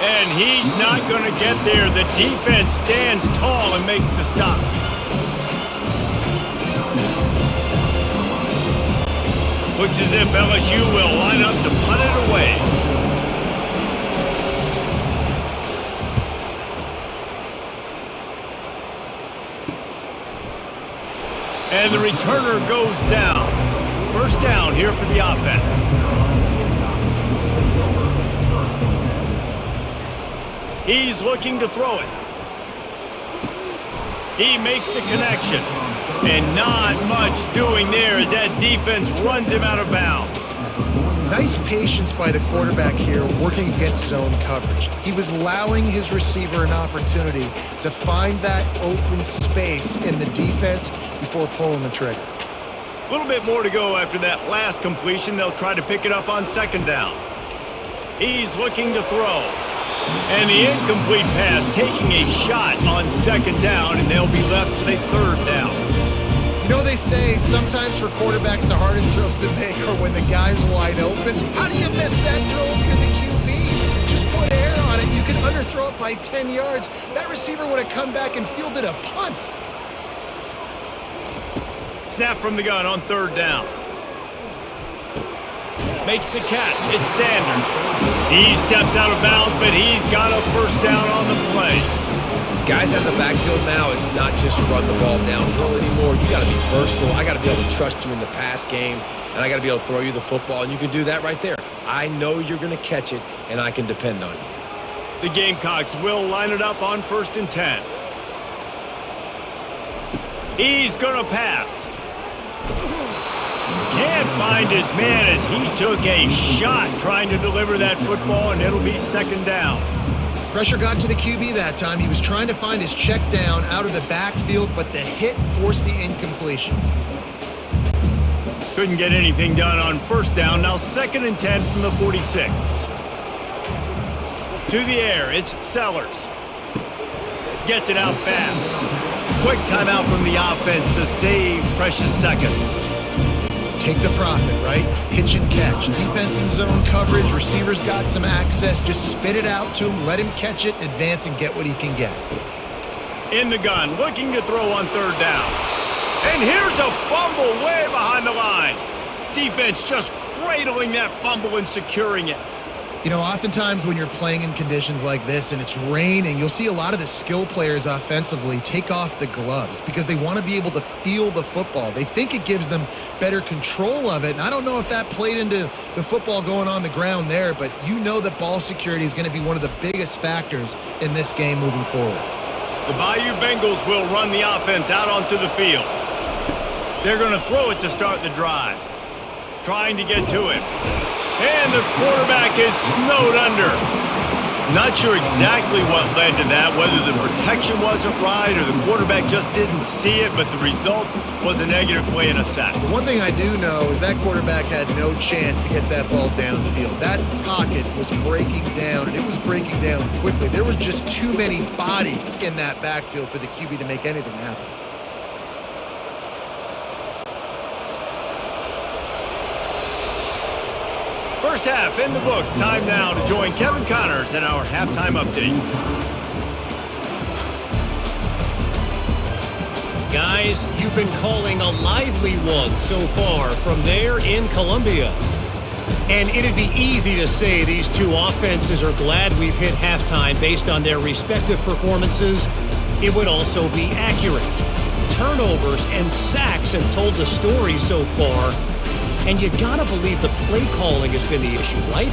A: And he's not going to get there. The defense stands tall and makes the stop. Looks as if LSU will line up to punt it away. And the returner goes down. First down here for the offense. He's looking to throw it. He makes the connection. And not much doing there as that defense runs him out of bounds.
B: Nice patience by the quarterback here working against zone coverage. He was allowing his receiver an opportunity to find that open space in the defense before pulling the trigger.
A: A little bit more to go after that last completion. They'll try to pick it up on second down. He's looking to throw. And the incomplete pass taking a shot on second down, and they'll be left with a third down.
B: You know, they say sometimes for quarterbacks the hardest throws to make are when the guy's wide open. How do you miss that throw if you're the QB? Just put air on it. You can underthrow it by 10 yards. That receiver would have come back and fielded a punt.
A: Snap from the gun on third down. Makes the catch. It's Sanders. He steps out of bounds, but he's got a first down on the play.
C: Guys out in the backfield now, it's not just run the ball downhill anymore. You got to be versatile. I got to be able to trust you in the pass game, and I got to be able to throw you the football, and you can do that right there. I know you're going to catch it, and I can depend on you.
A: The Gamecocks will line it up on 1st and 10. He's going to pass. Can't find his man as he took a shot trying to deliver that football, and it'll be second down.
B: Pressure got to the QB that time. He was trying to find his check down out of the backfield, but the hit forced the incompletion.
A: Couldn't get anything done on first down. Now 2nd and 10 from the 46. To the air, it's Sellers. Gets it out fast. Quick timeout from the offense to save precious seconds.
B: Take the profit, right? Pitch and catch. Defense in zone coverage. Receivers got some access. Just spit it out to him. Let him catch it, advance, and get what he can get.
A: In the gun, looking to throw on 3rd down. And here's a fumble way behind the line. Defense just cradling that fumble and securing it.
B: You know, oftentimes when you're playing in conditions like this and it's raining, you'll see a lot of the skill players offensively take off the gloves because they want to be able to feel the football. They think it gives them better control of it, and I don't know if that played into the football going on the ground there, but you know that ball security is going to be one of the biggest factors in this game moving forward.
A: The Bayou Bengals will run the offense out onto the field. They're going to throw it to start the drive. Trying to get to it. And the quarterback is snowed under. Not sure exactly what led to that, whether the protection wasn't right or the quarterback just didn't see it, but the result was a negative play and a sack.
B: The one thing I do know is that quarterback had no chance to get that ball downfield. That pocket was breaking down, and it was breaking down quickly. There were just too many bodies in that backfield for the QB to make anything happen.
A: First half in the books. Time now to join Kevin Connors in our halftime update.
D: Guys, you've been calling a lively one so far from there in Columbia. And it'd be easy to say these two offenses are glad we've hit halftime based on their respective performances. It would also be accurate. Turnovers and sacks have told the story so far. And you gotta believe the play calling has been the issue, right?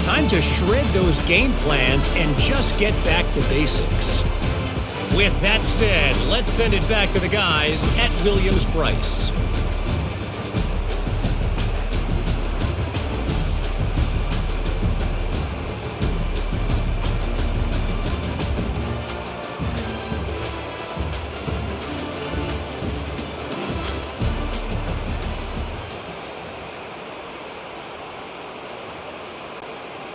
D: Time to shred those game plans and just get back to basics. With that said, let's send it back to the guys at Williams-Brice.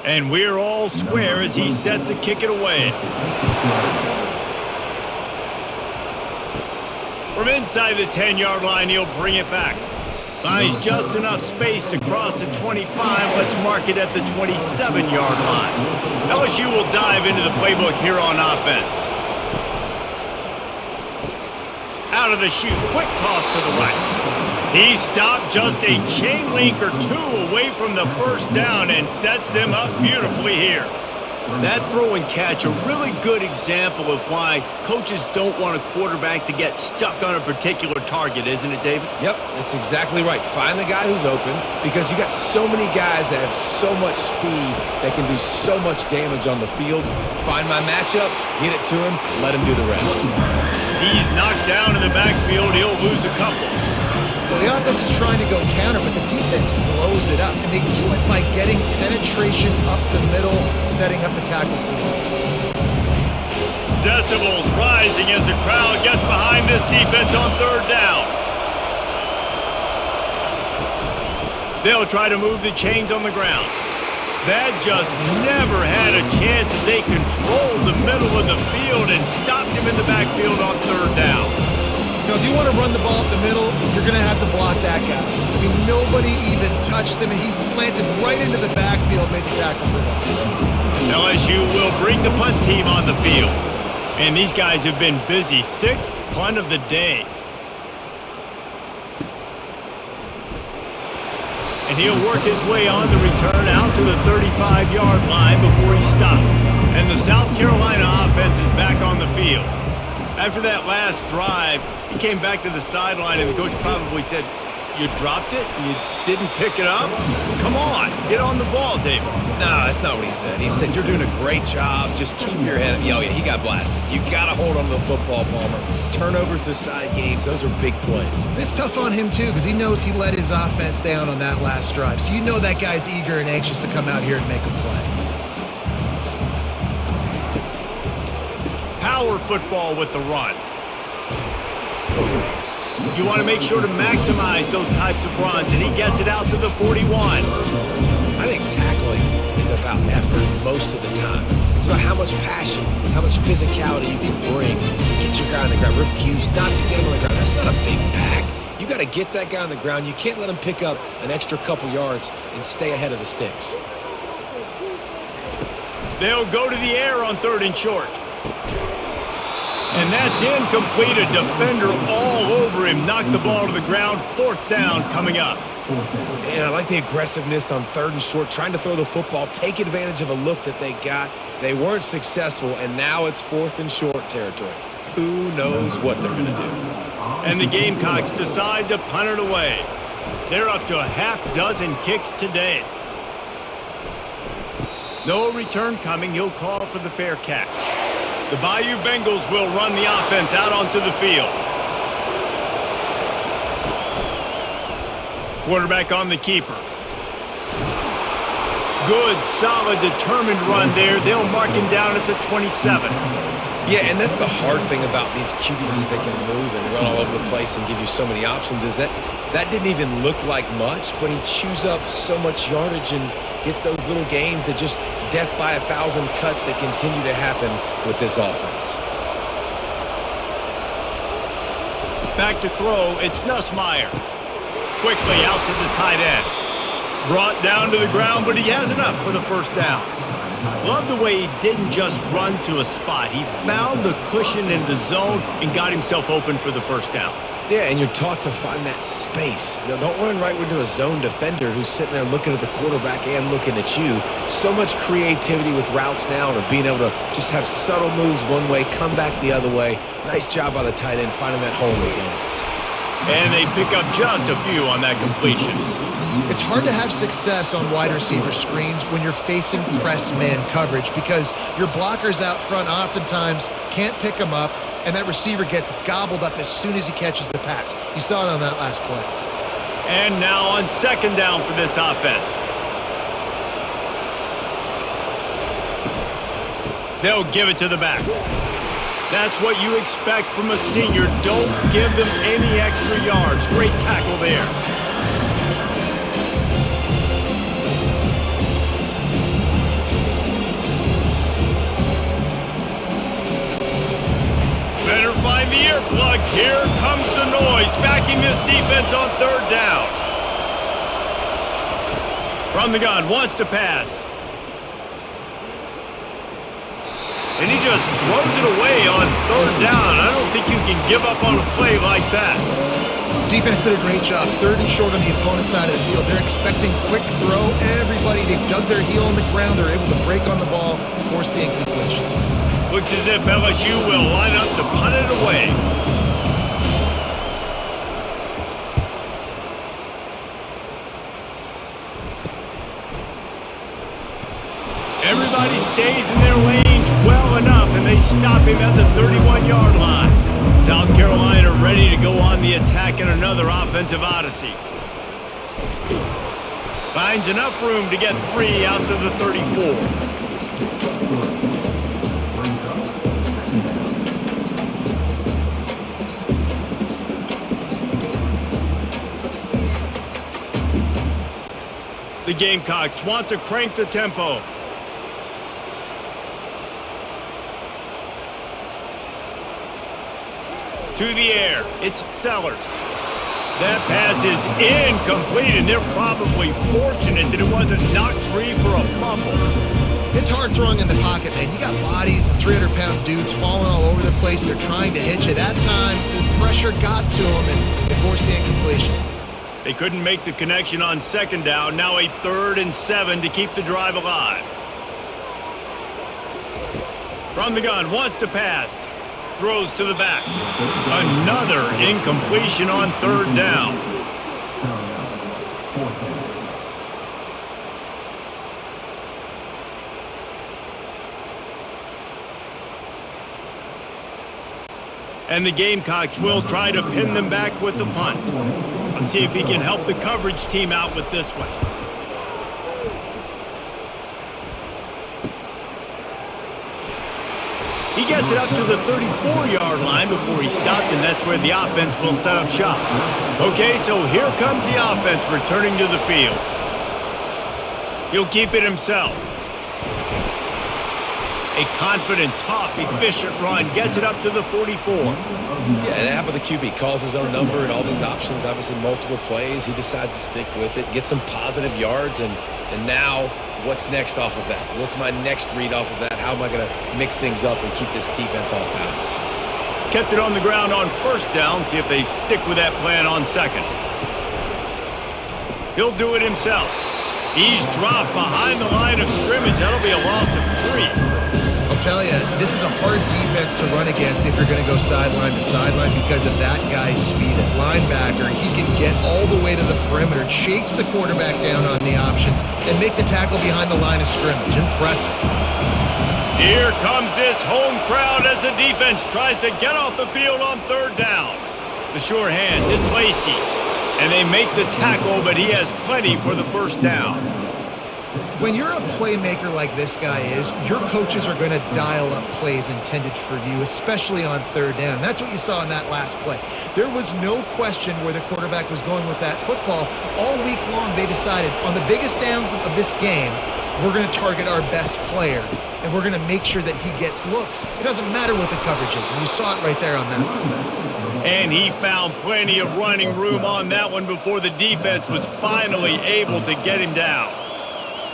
A: And we're all square as he's set to kick it away. From inside the 10-yard line, he'll bring it back. Finds just enough space to cross the 25. Let's mark it at the 27-yard line. LSU will dive into the playbook here on offense. Out of the chute, quick toss to the right. He stopped just a chain link or two away from the first down and sets them up beautifully here. That throw and catch, a really good example of why coaches don't want a quarterback to get stuck on a particular target, isn't it, David?
C: Yep, that's exactly right. Find the guy who's open because you got so many guys that have so much speed that can do so much damage on the field. Find my matchup, get it to him, let him do the rest.
A: He's knocked down in the backfield. He'll lose a couple.
B: Well, the offense is trying to go counter, but the defense blows it up, and they do it by getting penetration up the middle, setting up the tackle for loss.
A: Decibels rising as the crowd gets behind this defense on 3rd down. They'll try to move the chains on the ground. That just never had a chance as they controlled the middle of the field and stopped him in the backfield on 3rd down.
B: You know, if you want to run the ball up the middle, you're going to have to block that guy. I mean, nobody even touched him, and he slanted right into the backfield, made the tackle for loss.
A: LSU will bring the punt team on the field. And these guys have been busy. 6th punt of the day. And he'll work his way on the return out to the 35-yard line before he stopped. And the South Carolina offense is back on the field. After that last drive, he came back to the sideline, and the coach probably said, "You dropped it? You didn't pick it up? Come on, get on the ball, David."
C: No, that's not what he said. He said, "You're doing a great job. Just keep your head up." Oh, yeah, he got blasted. You got to hold on to the football, Palmer. Turnovers decide games. Those are big plays.
B: It's tough on him, too, because he knows he let his offense down on that last drive. So you know that guy's eager and anxious to come out here and make a play.
A: Power football with the run. You want to make sure to maximize those types of runs, and he gets it out to the 41.
C: I think tackling is about effort most of the time. It's about how much passion, how much physicality you can bring to get your guy on the ground. Refuse not to get him on the ground. That's not a big pack. You got to get that guy on the ground. You can't let him pick up an extra couple yards and stay ahead of the sticks.
A: They'll go to the air on 3rd and short. And that's incomplete. A defender all over him. Knocked the ball to the ground. 4th down coming up.
C: And I like the aggressiveness on 3rd and short, trying to throw the football, take advantage of a look that they got. They weren't successful, and now it's 4th and short territory. Who knows what they're going to do?
A: And the Gamecocks decide to punt it away. They're up to a half-dozen kicks today. No return coming. He'll call for the fair catch. The Bayou Bengals will run the offense out onto the field. Quarterback on the keeper. Good, solid, determined run there. They'll mark him down at the 27.
C: Yeah, and that's the hard thing about these QBs that can move and run all over the place and give you so many options is that didn't even look like much, but he chews up so much yardage and gets those little gains that just death by 1,000 cuts that continue to happen with this offense.
A: Back to throw, it's Nussmeier. Quickly out to the tight end. Brought down to the ground, but he has enough for the 1st down. Love the way he didn't just run to a spot. He found the cushion in the zone and got himself open for the 1st down.
C: Yeah, and you're taught to find that space. You know, don't run right into a zone defender who's sitting there looking at the quarterback and looking at you. So much creativity with routes now and being able to just have subtle moves one way, come back the other way. Nice job by the tight end finding that hole in the zone.
A: And they pick up just a few on that completion.
B: It's hard to have success on wide receiver screens when you're facing press man coverage because your blockers out front oftentimes can't pick them up, and that receiver gets gobbled up as soon as he catches the pass. You saw it on that last play.
A: And now on 2nd down for this offense. They'll give it to the back. That's what you expect from a senior. Don't give them any extra yards. Great tackle there. Better find the earplugs. Here comes the noise, backing this defense on 3rd down. From the gun, wants to pass. And he just throws it away on 3rd down. I don't think you can give up on a play like that.
B: Defense did a great job. 3rd and short on the opponent's side of the field. They're expecting quick throw. Everybody, they dug their heel on the ground. They're able to break on the ball, force the incompletion.
A: Looks as if LSU will line up to punt it away. Everybody stays in their lanes well enough, and they stop him at the 31-yard line. South Carolina ready to go on the attack in another offensive odyssey. Finds enough room to get 3 out to the 34. The Gamecocks want to crank the tempo. To the air, it's Sellers. That pass is incomplete, and they're probably fortunate that it wasn't knocked free for a fumble.
B: It's hard throwing in the pocket, man. You got bodies, 300-pound dudes falling all over the place. They're trying to hit you. That time, the pressure got to them, and they forced the incompletion.
A: They couldn't make the connection on 2nd down. Now a 3rd and 7 to keep the drive alive. From the gun, wants to pass. Throws to the back. Another incompletion on 3rd down. And the Gamecocks will try to pin them back with the punt. Let's see if he can help the coverage team out with this one. He gets it up to the 34-yard line before he stopped, and that's where the offense will set up shop. Okay, so here comes the offense returning to the field. He'll keep it himself. A confident, tough, efficient run gets it up to the 44.
C: Yeah, and how about the QB? Calls his own number and all these options, obviously multiple plays. He decides to stick with it, get some positive yards, and now what's next off of that? What's my next read off of that? How am I going to mix things up and keep this defense off balance?
A: Kept it on the ground on first down. See if they stick with that plan on second. He'll do it himself. He's dropped behind the line of scrimmage. That'll be a loss of 3.
B: I'll tell you, this is a hard defense to run against if you're going to go sideline to sideline because of that guy's speed at linebacker. He can get all the way to the perimeter, chase the quarterback down on the option, and make the tackle behind the line of scrimmage. Impressive.
A: Here comes this home crowd as the defense tries to get off the field on third down. The sure hands, it's Lacey. And they make the tackle, but he has plenty for the first down.
B: When you're a playmaker like this guy is, your coaches are going to dial up plays intended for you, especially on third down. That's what you saw in that last play. There was no question where the quarterback was going with that football. All week long, they decided on the biggest downs of this game, we're going to target our best player, and we're going to make sure that he gets looks. It doesn't matter what the coverage is, and you saw it right there on that one.
A: And he found plenty of running room on that one before the defense was finally able to get him down.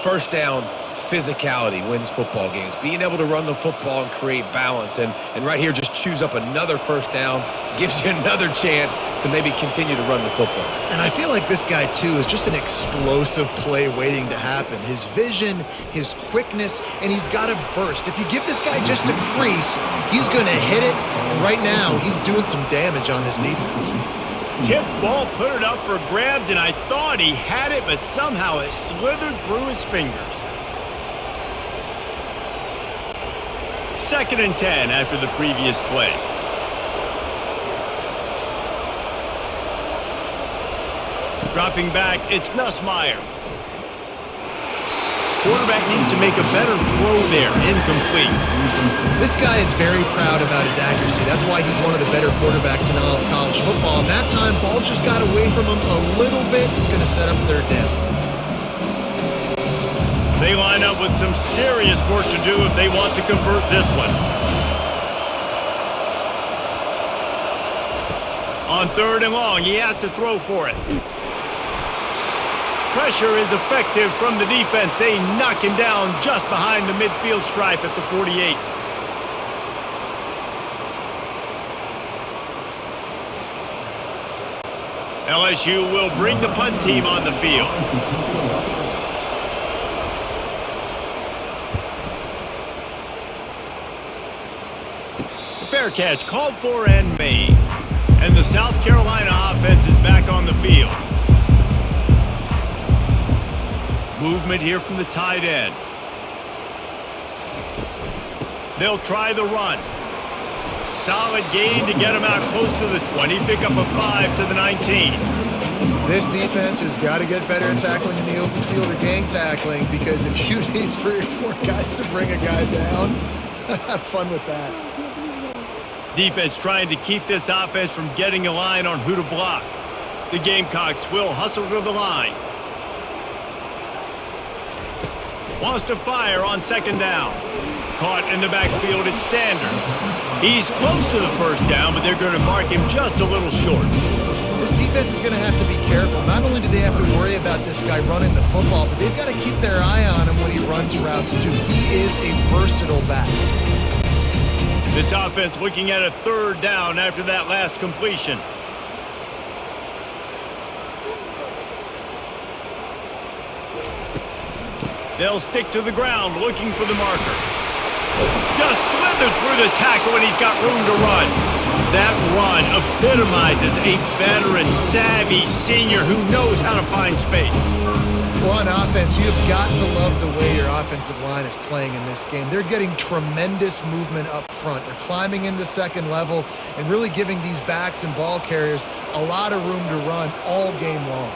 C: First down, physicality wins football games. Being able to run the football and create balance. And right here, just choose up another first down, gives you another chance to maybe continue to run the football.
B: And I feel like this guy, too, is just an explosive play waiting to happen. His vision, his quickness, and he's got a burst. If you give this guy just a crease, he's going to hit it. And right now, he's doing some damage on this defense.
A: Tipped ball, put it up for grabs, and I thought he had it, but somehow it slithered through his fingers. 2nd and 10 after the previous play. Dropping back, it's Nussmeier. Quarterback needs to make a better throw there, incomplete.
B: This guy is very proud about his accuracy. That's why he's one of the better quarterbacks in all of college football. And that time, ball just got away from him a little bit. He's going to set up third down.
A: They line up with some serious work to do if they want to convert this one. On 3rd and long, he has to throw for it. Pressure is effective from the defense. They knock him down just behind the midfield stripe at the 48. LSU will bring the punt team on the field. Fair catch called for and made. And the South Carolina offense is back on the field. Movement here from the tight end. They'll try the run. Solid gain to get him out close to the 20. Pick up a 5 to the 19.
B: This defense has got to get better at tackling in the open field or gang tackling, because if you need 3 or 4 guys to bring a guy down, have fun with that.
A: Defense trying to keep this offense from getting a line on who to block. The Gamecocks will hustle to the line. Wants to fire on 2nd down. Caught in the backfield, it's Sanders. He's close to the first down, but they're going to mark him just a little short.
B: This defense is going to have to be careful. Not only do they have to worry about this guy running the football, but they've got to keep their eye on him when he runs routes too. He is a versatile back.
A: This offense looking at a 3rd down after that last completion. They'll stick to the ground looking for the marker. Just slithered through the tackle, and he's got room to run. That run epitomizes a veteran, savvy senior who knows how to find space.
B: Well, on offense, you've got to love the way your offensive line is playing in this game. They're getting tremendous movement up front. They're climbing into second level and really giving these backs and ball carriers a lot of room to run all game long.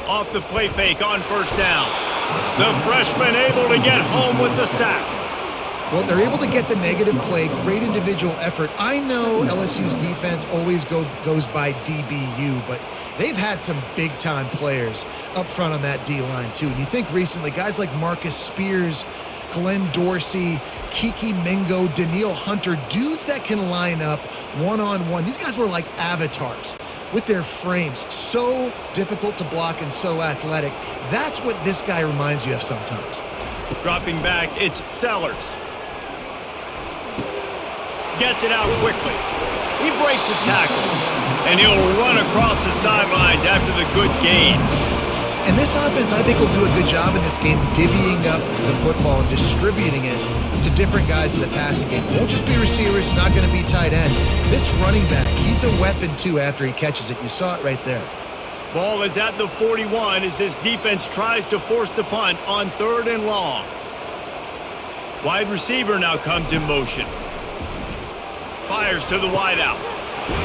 A: Off the play fake on first down. The freshman able to get home with the sack.
B: Well, they're able to get the negative play, great individual effort. I know LSU's defense always goes by DBU, but they've had some big-time players up front on that D-line, too. And you think recently, guys like Marcus Spears, Glenn Dorsey, Kiki Mingo, Daniil Hunter, dudes that can line up one-on-one. These guys were like avatars with their frames. So difficult to block and so athletic. That's what this guy reminds you of sometimes.
A: Dropping back, it's Sellers. Gets it out quickly. He breaks a tackle, and he'll run across the sidelines after the good gain.
B: And this offense, I think, will do a good job in this game divvying up the football and distributing it to different guys in the passing game. It won't just be receivers. It's not going to be tight ends. This running back, he's a weapon, too, after he catches it. You saw it right there.
A: Ball is at the 41 as this defense tries to force the punt on 3rd and long. Wide receiver now comes in motion. Fires to the wideout.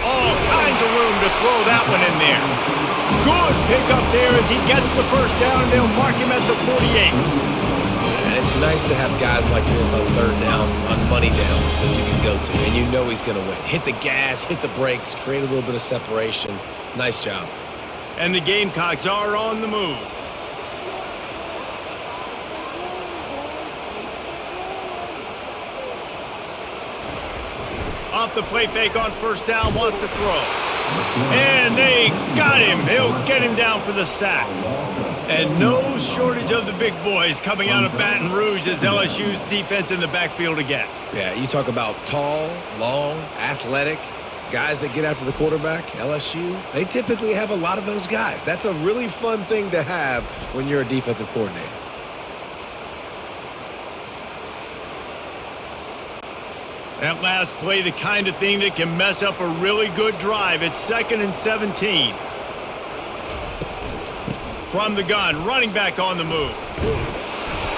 A: All kinds of room to throw that one in there. Good pickup there as he gets the first down, and they'll mark him at the 48.
C: And it's nice to have guys like this on 3rd down, on money downs that you can go to, and you know he's going to win. Hit the gas, hit the brakes, create a little bit of separation. Nice job.
A: And the Gamecocks are on the move. Off the play fake on first down, wants to throw. And they got him. They'll get him down for the sack. And no shortage of the big boys coming out of Baton Rouge as LSU's defense in the backfield again.
C: Yeah, you talk about tall, long, athletic, guys that get after the quarterback, LSU, they typically have a lot of those guys. That's a really fun thing to have when you're a defensive coordinator.
A: That last play, the kind of thing that can mess up a really good drive. It's 2nd and 17. From the gun, running back on the move.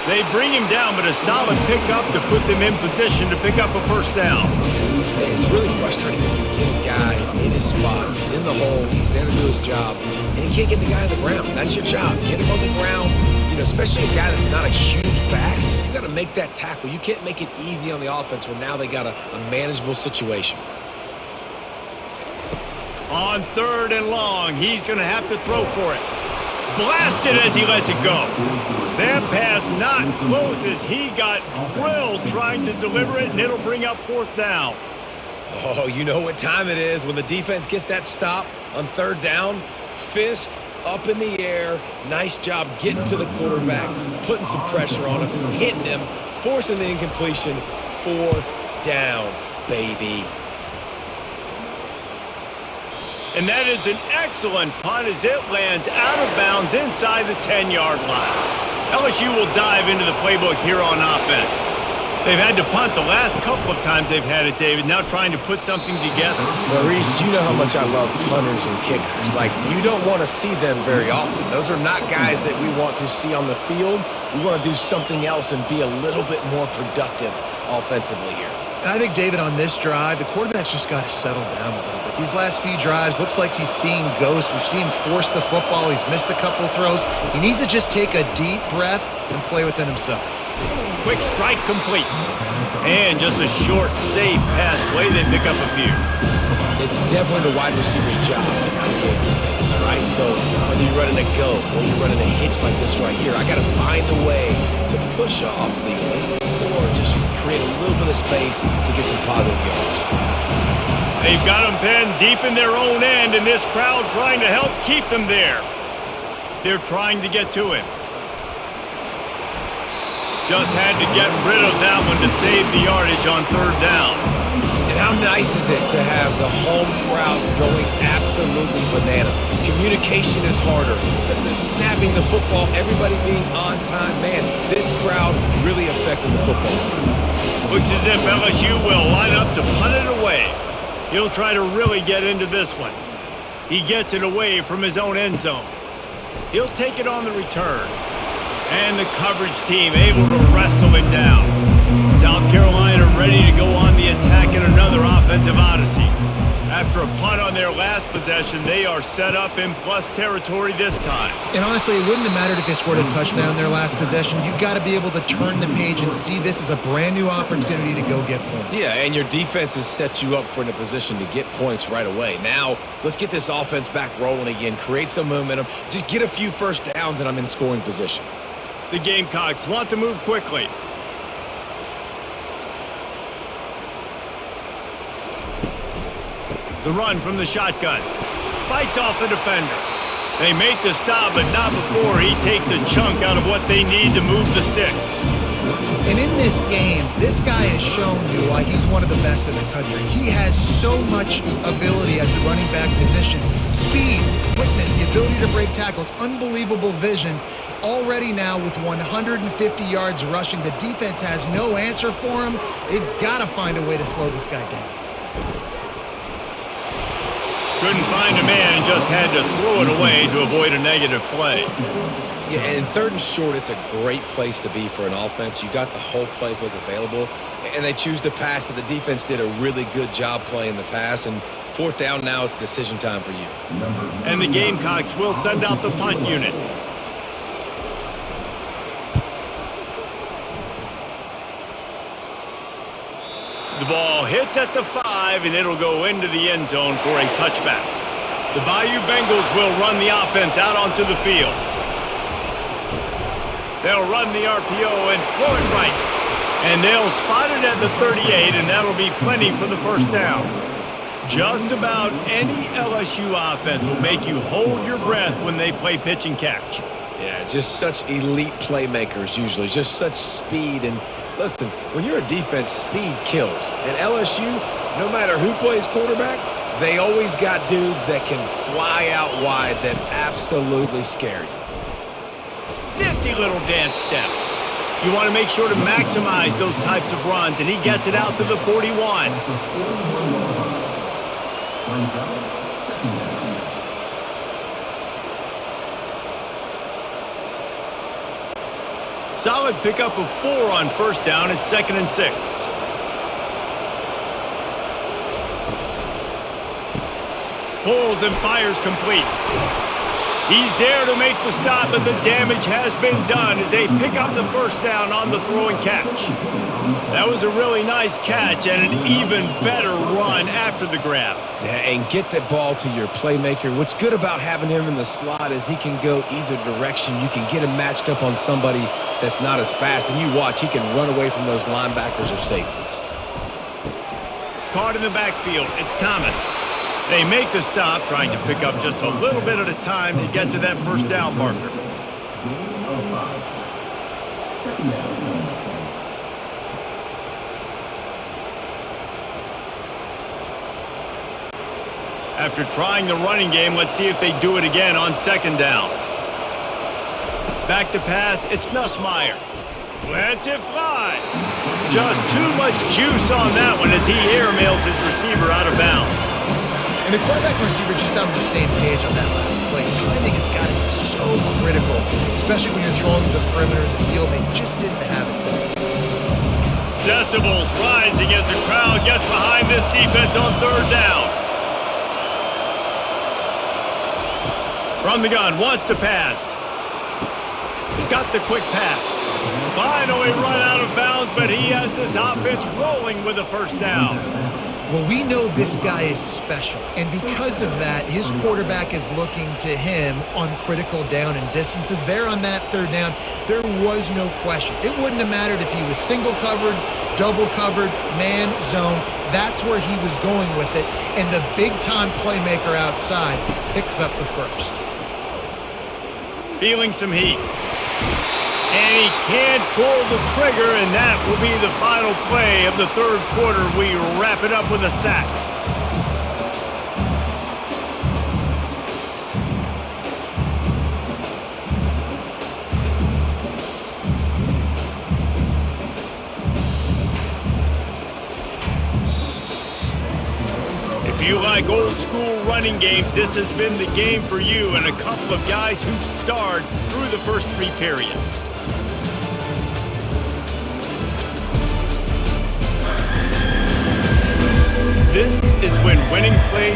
A: They bring him down, but a solid pickup to put them in position to pick up a first down.
C: It's really frustrating when you get a guy in his spot. He's in the hole. He's there to do his job. And you can't get the guy on the ground. That's your job. Get him on the ground. You know, especially a guy that's not a huge back. You got to make that tackle. You can't make it easy on the offense where now they got a manageable situation.
A: On 3rd and long, he's going to have to throw for it. Blasted as he lets it go. That pass not close as he got drilled trying to deliver it, and it'll bring up 4th down.
C: Oh, you know what time it is when the defense gets that stop on 3rd down. Fist up in the air. Nice job getting to the quarterback, putting some pressure on him, hitting him, forcing the incompletion. 4th down, baby.
A: And that is an excellent punt as it lands out of bounds inside the 10-yard line. LSU will dive into the playbook here on offense. They've had to punt the last couple of times they've had it, David, now trying to put something together.
C: Maurice, you know how much I love punters and kickers. Like, you don't want to see them very often. Those are not guys that we want to see on the field. We want to do something else and be a little bit more productive offensively here.
B: And I think, David, on this drive, the quarterback's just got to settle down a little bit. These last few drives, looks like he's seeing ghosts. We've seen him force the football. He's missed a couple throws. He needs to just take a deep breath and play within himself.
A: Quick strike complete. And just a short, safe pass play. They pick up a few.
C: It's definitely the wide receiver's job to create space, right? So whether you're running a go or you're running a hitch like this right here, I got to find a way to push off legally or just create a little bit of space to get some positive yards.
A: They've got him pinned deep in their own end, and this crowd trying to help keep them there. They're trying to get to him. Just had to get rid of that one to save the yardage on 3rd down.
C: And how nice is it to have the home crowd going absolutely bananas? Communication is harder. The snapping the football, everybody being on time. Man, this crowd really affected the football team.
A: Looks as if LSU will line up to punt it away. He'll try to really get into this one. He gets it away from his own end zone. He'll take it on the return. And the coverage team able to wrestle him down. South Carolina ready to go on the attack in another offensive odyssey. After a punt on their last possession, they are set up in plus territory this time.
B: And honestly, it wouldn't have mattered if they scored a touchdown their last possession. You've got to be able to turn the page and see this as a brand new opportunity to go get points.
C: Yeah, and your defense has set you up for in a position to get points right away. Now, let's get this offense back rolling again, create some momentum, just get a few first downs, and I'm in scoring position.
A: The Gamecocks want to move quickly. The run from the shotgun. Fights off the defender. They make the stop, but not before he takes a chunk out of what they need to move the sticks.
B: And in this game, this guy has shown you why he's one of the best in the country. He has so much ability at the running back position. Speed, quickness, the ability to break tackles, unbelievable vision. Already now with 150 yards rushing, the defense has no answer for him. They've got to find a way to slow this guy down.
A: Couldn't find a man and just had to throw it away to avoid a negative play.
C: Yeah, and third and short, it's a great place to be for an offense. You got the whole playbook available, and they choose to pass. The defense did a really good job playing the pass, and fourth down now, it's decision time for you.
A: And the Gamecocks will send out the punt unit. The ball hits at the 5, and it'll go into the end zone for a touchback. The Bayou Bengals will run the offense out onto the field. They'll run the RPO and throw it right. And they'll spot it at the 38, and that'll be plenty for the first down. Just about any LSU offense will make you hold your breath when they play pitch and catch.
C: Yeah, just such elite playmakers usually, just such speed. And listen, when you're a defense, speed kills. And LSU, no matter who plays quarterback, they always got dudes that can fly out wide that absolutely scare you.
A: Nifty little dance step. You want to make sure to maximize those types of runs, and he gets it out to the 41. Solid pickup of 4 on first down. It's 2nd and 6. Pulls and fires complete. He's there to make the stop, but the damage has been done as they pick up the first down on the throw and catch. That was a really nice catch and an even better run after the grab.
C: Yeah, and get that ball to your playmaker. What's good about having him in the slot is he can go either direction. You can get him matched up on somebody that's not as fast, and you watch, he can run away from those linebackers or safeties.
A: Caught in the backfield, it's Thomas. They make the stop, trying to pick up just a little bit at a time to get to that first down marker. After trying the running game, let's see if they do it again on 2nd down. Back to pass, it's Nussmeier. Lets it fly. Just too much juice on that one as he airmails his receiver out of bounds.
B: And the quarterback and receiver just on the same page on that last play. Timing has got to be so critical, especially when you're throwing to the perimeter of the field. They just didn't have it there.
A: Decibels rising as the crowd gets behind this defense on 3rd down. From the gun, wants to pass. Got the quick pass. Finally run out of bounds, but he has this offense rolling with a first down.
B: Well, we know this guy is special, and because of that, his quarterback is looking to him on critical down and distances. There on that 3rd down, there was no question. It wouldn't have mattered if he was single covered, double covered, man, zone. That's where he was going with it, and the big-time playmaker outside picks up the first.
A: Feeling some heat. And he can't pull the trigger, and that will be the final play of the 3rd quarter. We wrap it up with a sack. If you like old school running games, this has been the game for you and a couple of guys who've starred through the first 3 periods. This is when winning plays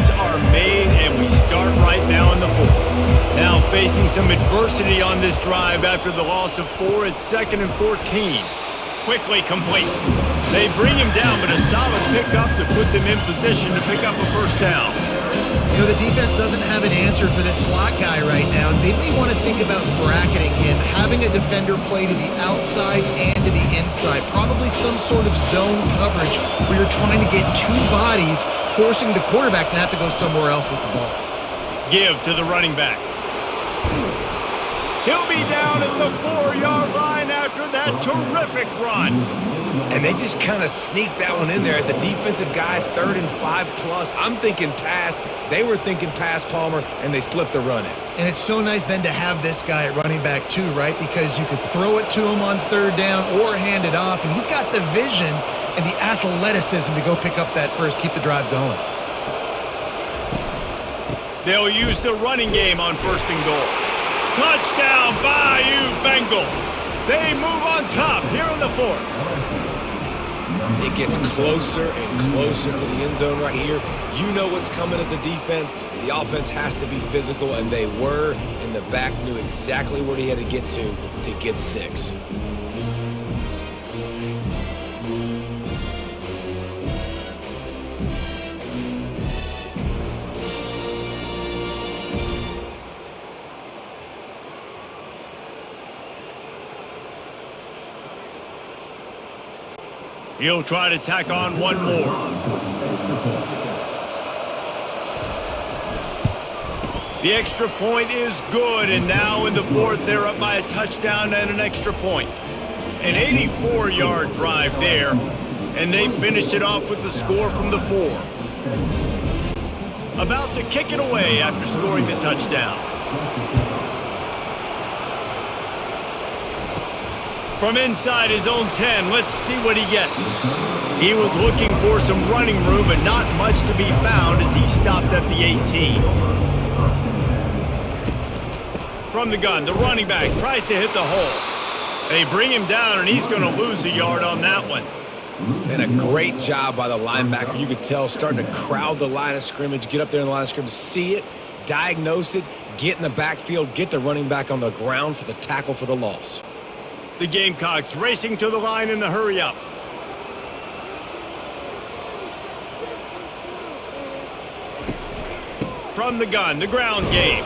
A: some adversity on this drive after the loss of 4 at 2nd and 14. Quickly complete. They bring him down, but a solid pickup to put them in position to pick up a first down.
B: You know, the defense doesn't have an answer for this slot guy right now. They may want to think about bracketing him, having a defender play to the outside and to the inside. Probably some sort of zone coverage where you're trying to get two bodies, forcing the quarterback to have to go somewhere else with the ball.
A: Give to the running back. He'll be down at the 4-yard line after that terrific run.
C: And they just kind of sneaked that one in there as a defensive guy, 3rd and 5+. I'm thinking pass. They were thinking pass, Palmer, and they slipped the run in.
B: And it's so nice then to have this guy at running back too, right? Because you could throw it to him on 3rd down or hand it off. And he's got the vision and the athleticism to go pick up that first, keep the drive going.
A: They'll use the running game on 1st and goal. Touchdown, Bayou Bengals. They move on top here in the 4th.
C: It gets closer and closer to the end zone right here. You know what's coming as a defense. The offense has to be physical, and they were. And the back knew exactly where he had to get 6.
A: He'll try to tack on one more. The extra point is good, and now in the 4th, they're up by a touchdown and an extra point. An 84-yard drive there, and they finish it off with the score from the 4. About to kick it away after scoring the touchdown. From inside his own 10, let's see what he gets. He was looking for some running room, but not much to be found as he stopped at the 18. From the gun, the running back tries to hit the hole. They bring him down, and he's going to lose a yard on that one.
C: And a great job by the linebacker. You could tell starting to crowd the line of scrimmage, get up there in the line of scrimmage, see it, diagnose it, get in the backfield, get the running back on the ground for the tackle for the loss.
A: The Gamecocks racing to the line in the hurry-up. From the gun, the ground game.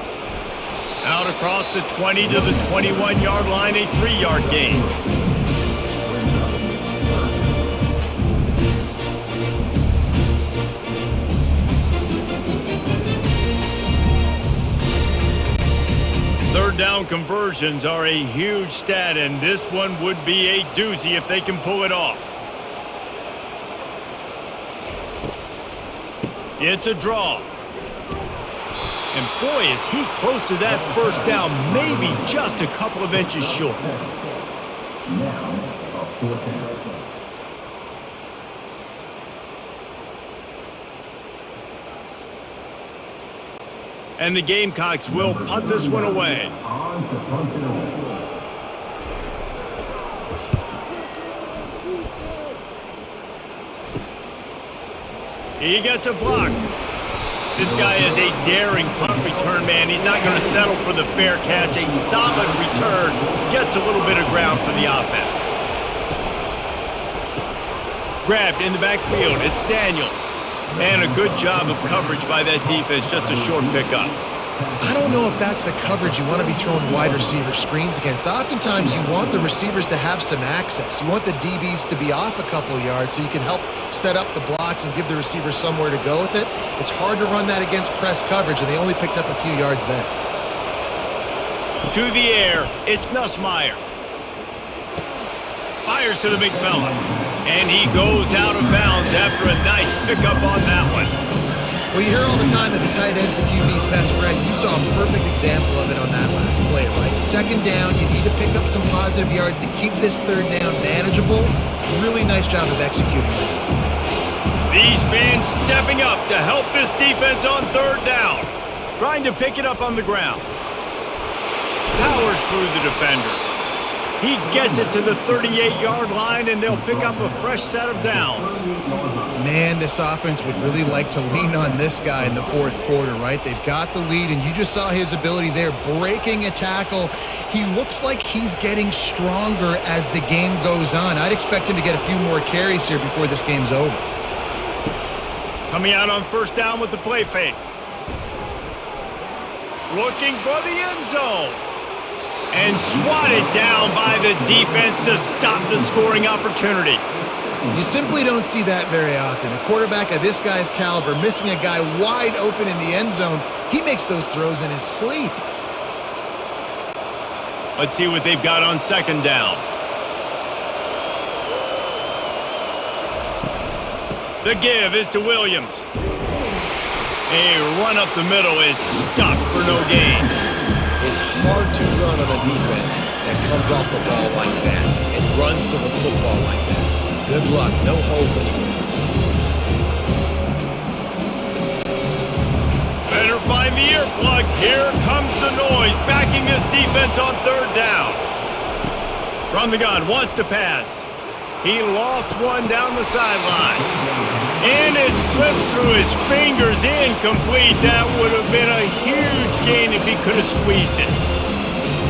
A: Out across the 20 to the 21-yard line, a 3-yard gain. Third down conversions are a huge stat, and this one would be a doozy if they can pull it off. It's a draw. And boy, is he close to that first down, maybe just a couple of inches short. And the Gamecocks will punt this one away. He gets a block. This guy is a daring punt return man. He's not going to settle for the fair catch. A solid return. Gets a little bit of ground for the offense. Grabbed in the backfield. It's Daniels. And a good job of coverage by that defense. Just a short pickup.
B: I don't know if that's the coverage you want to be throwing wide receiver screens against. Oftentimes, you want the receivers to have some access. You want the DBs to be off a couple of yards so you can help set up the blocks and give the receivers somewhere to go with it. It's hard to run that against press coverage, and they only picked up a few yards there.
A: To the air, it's Nussmeier. Fires to the big fella. And he goes out of bounds after a nice pickup on that one.
B: Well, you hear all the time that the tight end's the QB's best friend. You saw a perfect example of it on that last play, right? Second down, you need to pick up some positive yards to keep this third down manageable. Really nice job of executing that.
A: These fans stepping up to help this defense on third down. Trying to pick it up on the ground. Powers through the defender. He gets it to the 38-yard line, and they'll pick up a fresh set of downs.
B: Man, this offense would really like to lean on this guy in the fourth quarter, right? They've got the lead, and you just saw his ability there, breaking a tackle. He looks like he's getting stronger as the game goes on. I'd expect him to get a few more carries here before this game's over.
A: Coming out on first down with the play fake. Looking for the end zone. And swatted down by the defense to stop the scoring opportunity.
B: You simply don't see that very often. A quarterback of this guy's caliber missing a guy wide open in the end zone. He makes those throws in his sleep.
A: Let's see what they've got on second down. The give is to Williams. A run up the middle is stopped for no gain.
C: It's hard to run on a defense that comes off the ball like that and runs to the football like that. Good luck. No holes anywhere.
A: Better find the earplugs. Here comes the noise, backing this defense on third down. From the gun, wants to pass. He lofts one down the sideline. And it slips through his fingers, incomplete. That would have been a huge gain if he could have squeezed it.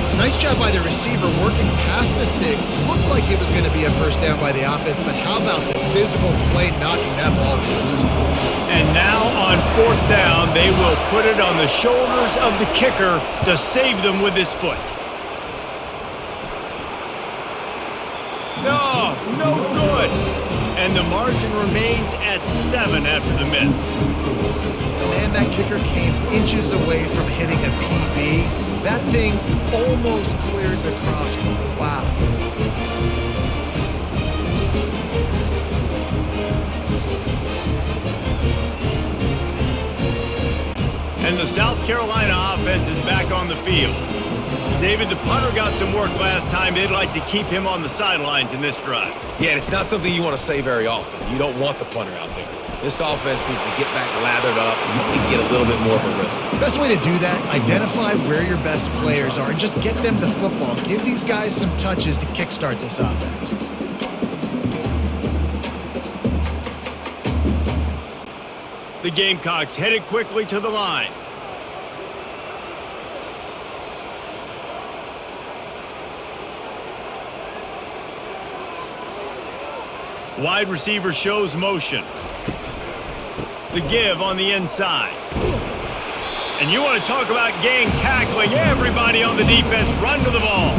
B: It's a nice job by the receiver working past the sticks. Looked like it was going to be a first down by the offense, but how about the physical play knocking that ball loose?
A: And now on fourth down, they will put it on the shoulders of the kicker to save them with his foot. No, no good. And the margin remains at 7 after the miss.
B: Man, that kicker came inches away from hitting a PB. That thing almost cleared the crossbar. Wow.
A: And the South Carolina offense is back on the field. David, the punter got some work last time. They'd like to keep him on the sidelines in this drive.
C: Yeah, it's not something you want to say very often. You don't want the punter out there. This offense needs to get back lathered up and get a little bit more of a rhythm.
B: Best way to do that, identify where your best players are and just get them the football. Give these guys some touches to kickstart this offense.
A: The Gamecocks headed quickly to the line. Wide receiver shows motion. The give on the inside. And you want to talk about gang tackling. Everybody on the defense run to the ball.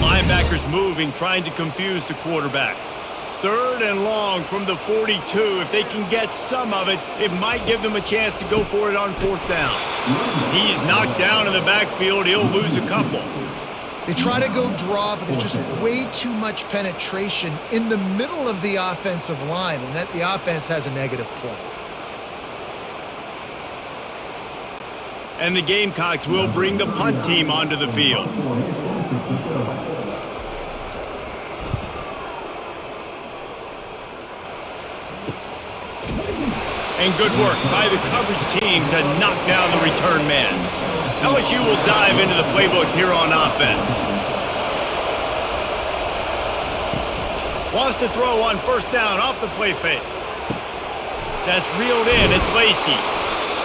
A: Linebackers moving, trying to confuse the quarterback. Third and long from the 42. If they can get some of it, it might give them a chance to go for it on fourth down. He's knocked down in the backfield. He'll lose a couple.
B: They try to go draw, but there's just way too much penetration in the middle of the offensive line, and that the offense has a negative play.
A: And the Gamecocks will bring the punt team onto the field. And good work by the coverage team to knock down the return man. LSU will dive into the playbook here on offense. Wants to throw on first down off the play fake. That's reeled in. It's Lacey.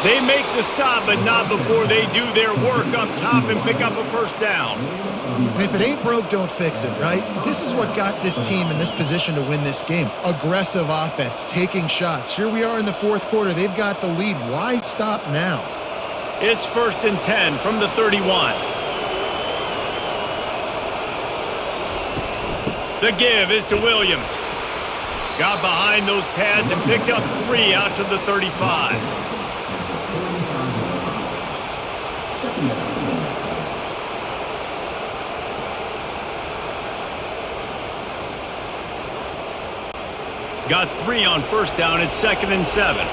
A: They make the stop, but not before they do their work up top and pick up a first down.
B: And if it ain't broke, don't fix it, right? This is what got this team in this position to win this game. Aggressive offense, taking shots. Here we are in the fourth quarter. They've got the lead. Why stop now?
A: It's 1st and 10 from the 31. The give is to Williams. Got behind those pads and picked up 3 out to the 35. Got 3 on first down at 2nd and 7.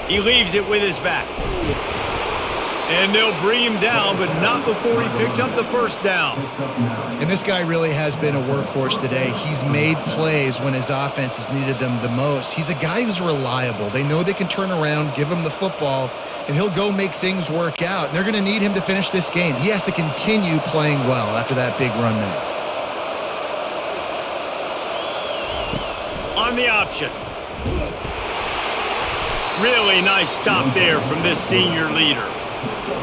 A: He leaves it with his back. And they'll bring him down, but not before he picks up the first down.
B: And this guy really has been a workhorse today. He's made plays when his offense has needed them the most. He's a guy who's reliable. They know they can turn around, give him the football, and he'll go make things work out. And they're going to need him to finish this game. He has to continue playing well after that big run there.
A: On the option. Really nice stop there from this senior leader.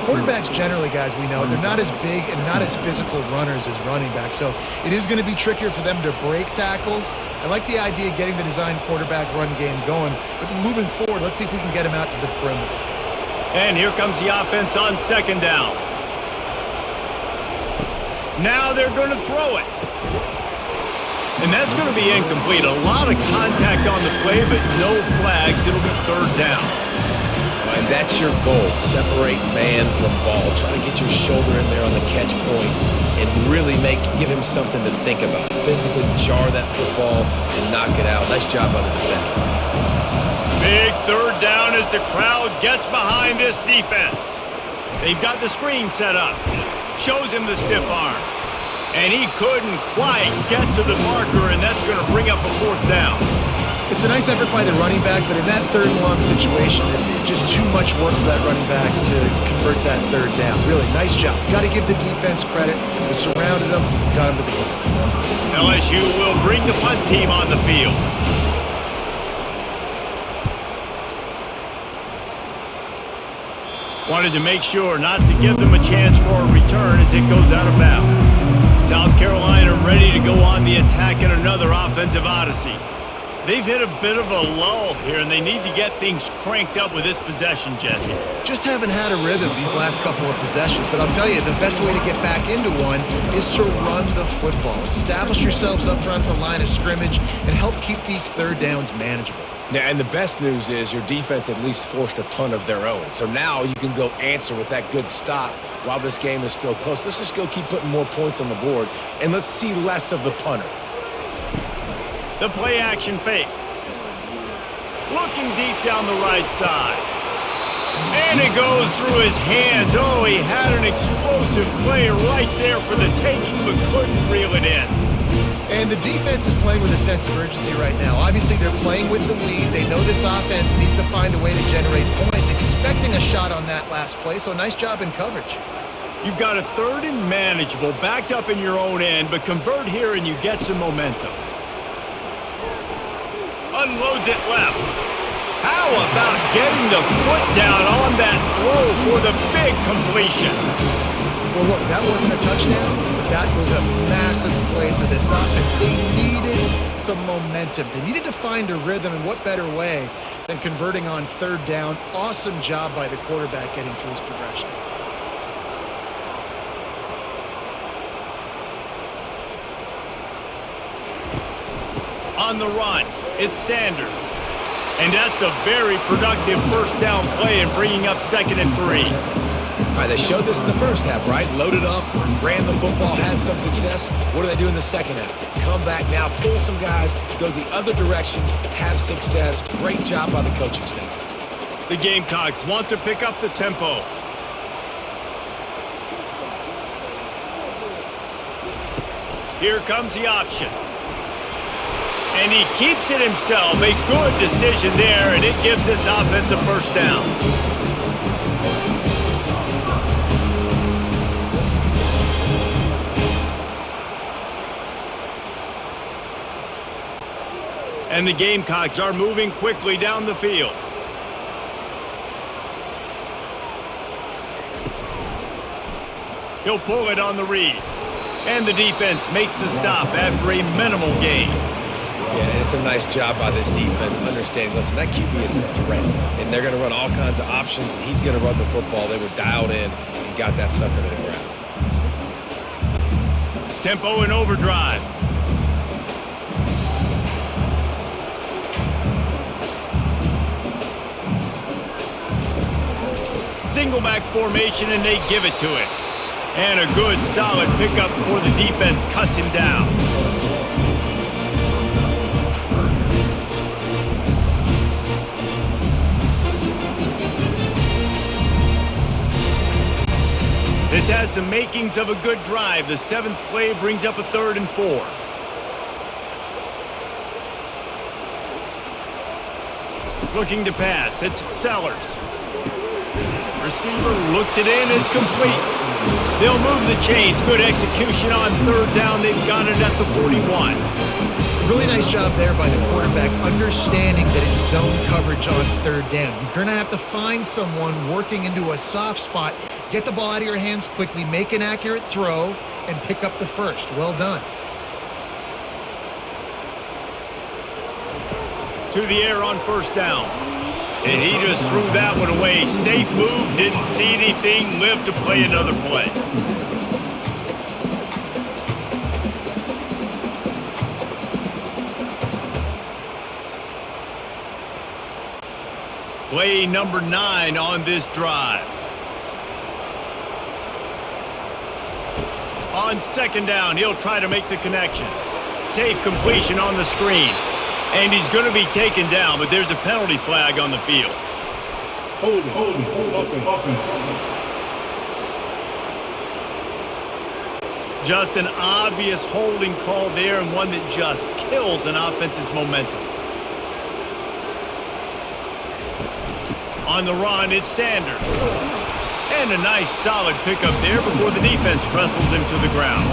B: Quarterbacks generally, guys, we know, they're not as big and not as physical runners as running backs, so it is going to be trickier for them to break tackles. I like the idea of getting the design quarterback run game going, but moving forward, let's see if we can get him out to the perimeter.
A: And here comes the offense on second down. Now they're going to throw it. And that's going to be incomplete. A lot of contact on the play, but no flags. It'll be third down.
C: And that's your goal. Separate man from ball. Try to get your shoulder in there on the catch point and really give him something to think about. Physically jar that football and knock it out. Nice job by the defender.
A: Big third down as the crowd gets behind this defense. They've got the screen set up. Shows him the stiff arm. And he couldn't quite get to the marker, and that's going to bring up a fourth down.
B: It's a nice effort by the running back, but in that third and long situation, it's just too much work for that running back to convert that third down. Really, nice job. Got to give the defense credit. They surrounded him, got him to the goal.
A: LSU will bring the punt team on the field. Wanted to make sure not to give them a chance for a return as it goes out of bounds. South Carolina ready to go on the attack in another offensive odyssey. They've hit a bit of a lull here, and they need to get things cranked up with this possession, Jesse.
B: Just haven't had a rhythm these last couple of possessions, but I'll tell you, the best way to get back into one is to run the football. Establish yourselves up front at the line of scrimmage and help keep these third downs manageable.
C: Yeah, and the best news is your defense at least forced a punt of their own. So now you can go answer with that good stop while this game is still close. Let's just go keep putting more points on the board, and let's see less of the punter.
A: The play action fake. Looking deep down the right side. And it goes through his hands. Oh, he had an explosive play right there for the taking, but couldn't reel it in.
B: And the defense is playing with a sense of urgency right now. Obviously, they're playing with the lead. They know this offense needs to find a way to generate points, expecting a shot on that last play, so nice job in coverage.
A: You've got a third and manageable, backed up in your own end, but convert here and you get some momentum. Unloads it left. How about getting the foot down on that throw for the big completion?
B: Well, look, that wasn't a touchdown, but that was a massive play for this offense. They needed some momentum. They needed to find a rhythm, and what better way than converting on third down? Awesome job by the quarterback getting through his progression.
A: On the run, it's Sanders. And that's a very productive first down play and bringing up 2nd and 3.
C: All right, they showed this in the first half, right? Loaded up, ran the football, had some success. What do they do in the second half? Come back now, pull some guys, go the other direction, have success. Great job by the coaching staff.
A: The Gamecocks want to pick up the tempo. Here comes the option. And he keeps it himself. A good decision there, and it gives this offense a first down. And the Gamecocks are moving quickly down the field. He'll pull it on the read. And the defense makes the stop after a minimal gain.
C: Yeah, it's a nice job by this defense understanding, listen, that QB is a threat, and they're going to run all kinds of options, and he's going to run the football. They were dialed in and got that sucker to the ground.
A: Tempo and overdrive. Single back formation, and they give it to it. And a good, solid pickup before the defense cuts him down. the makings of a good drive. The 7th play brings up a 3rd and 4. Looking to pass. It's Sellers. Receiver looks it in. It's complete. They'll move the chains. Good execution on 3rd down. They've got it at the 41.
B: Really nice job there by the quarterback, understanding that it's zone coverage on 3rd down. You're going to have to find someone working into a soft spot, get the ball out of your hands quickly, make an accurate throw, and pick up the first. Well done.
A: To the air on 1st down. And he just threw that one away. Safe move, didn't see anything, lived to play another play. Play number 9 on this drive. On 2nd down, he'll try to make the connection. Safe completion on the screen. And he's going to be taken down, but there's a penalty flag on the field.
E: Hold.
A: Just an obvious holding call there, and one that just kills an offense's momentum. On the run, it's Sanders. And a nice solid pickup there before the defense wrestles him to the ground.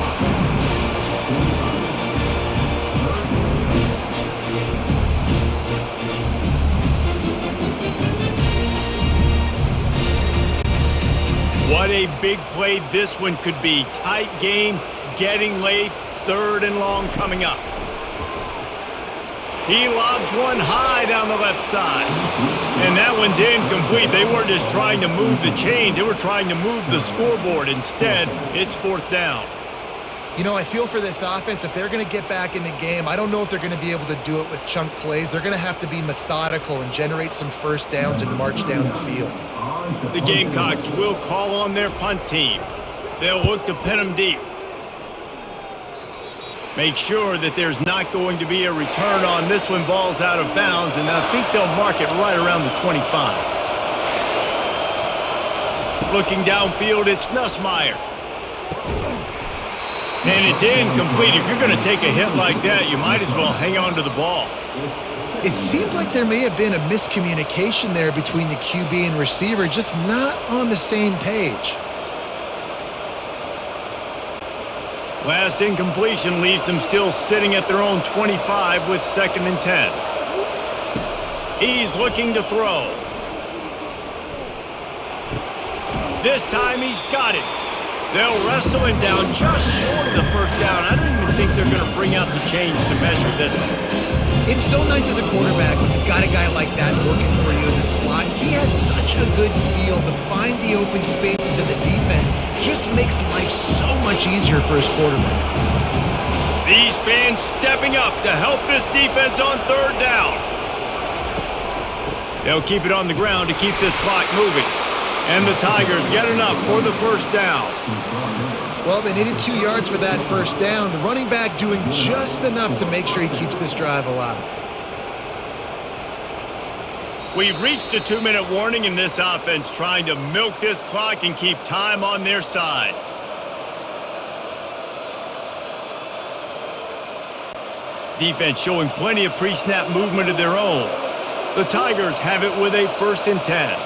A: What a big play this one could be. Tight game, getting late, 3rd and long coming up. He lobs one high down the left side. And that one's incomplete. They weren't just trying to move the chains. They were trying to move the scoreboard. Instead, it's 4th down.
B: You know, I feel for this offense, if they're going to get back in the game, I don't know if they're going to be able to do it with chunk plays. They're going to have to be methodical and generate some 1st downs and march down the field.
A: The Gamecocks will call on their punt team. They'll look to pin them deep. Make sure that there's not going to be a return on this one. Ball's out of bounds, and I think they'll mark it right around the 25. Looking downfield, it's Nussmeier. And it's incomplete. If you're going to take a hit like that, you might as well hang on to the ball.
B: It seemed like there may have been a miscommunication there between the QB and receiver, just not on the same page.
A: Last incompletion leaves them still sitting at their own 25 with 2nd and 10. He's looking to throw. This time he's got it. They'll wrestle him down just short of the 1st down. I don't even think they're going to bring out the chains to measure this one.
B: It's so nice as a quarterback when you've got a guy like that working for you in the slot. He has such a good feel to find the open spaces in the defense. Just makes life so much easier for his quarterback.
A: These fans stepping up to help this defense on 3rd down. They'll keep it on the ground to keep this clock moving. And the Tigers get enough for the 1st down.
B: Well, they needed 2 yards for that 1st down. The running back doing just enough to make sure he keeps this drive alive.
A: We've reached a 2-minute warning in this offense, trying to milk this clock and keep time on their side. Defense showing plenty of pre-snap movement of their own. The Tigers have it with a 1st and 10.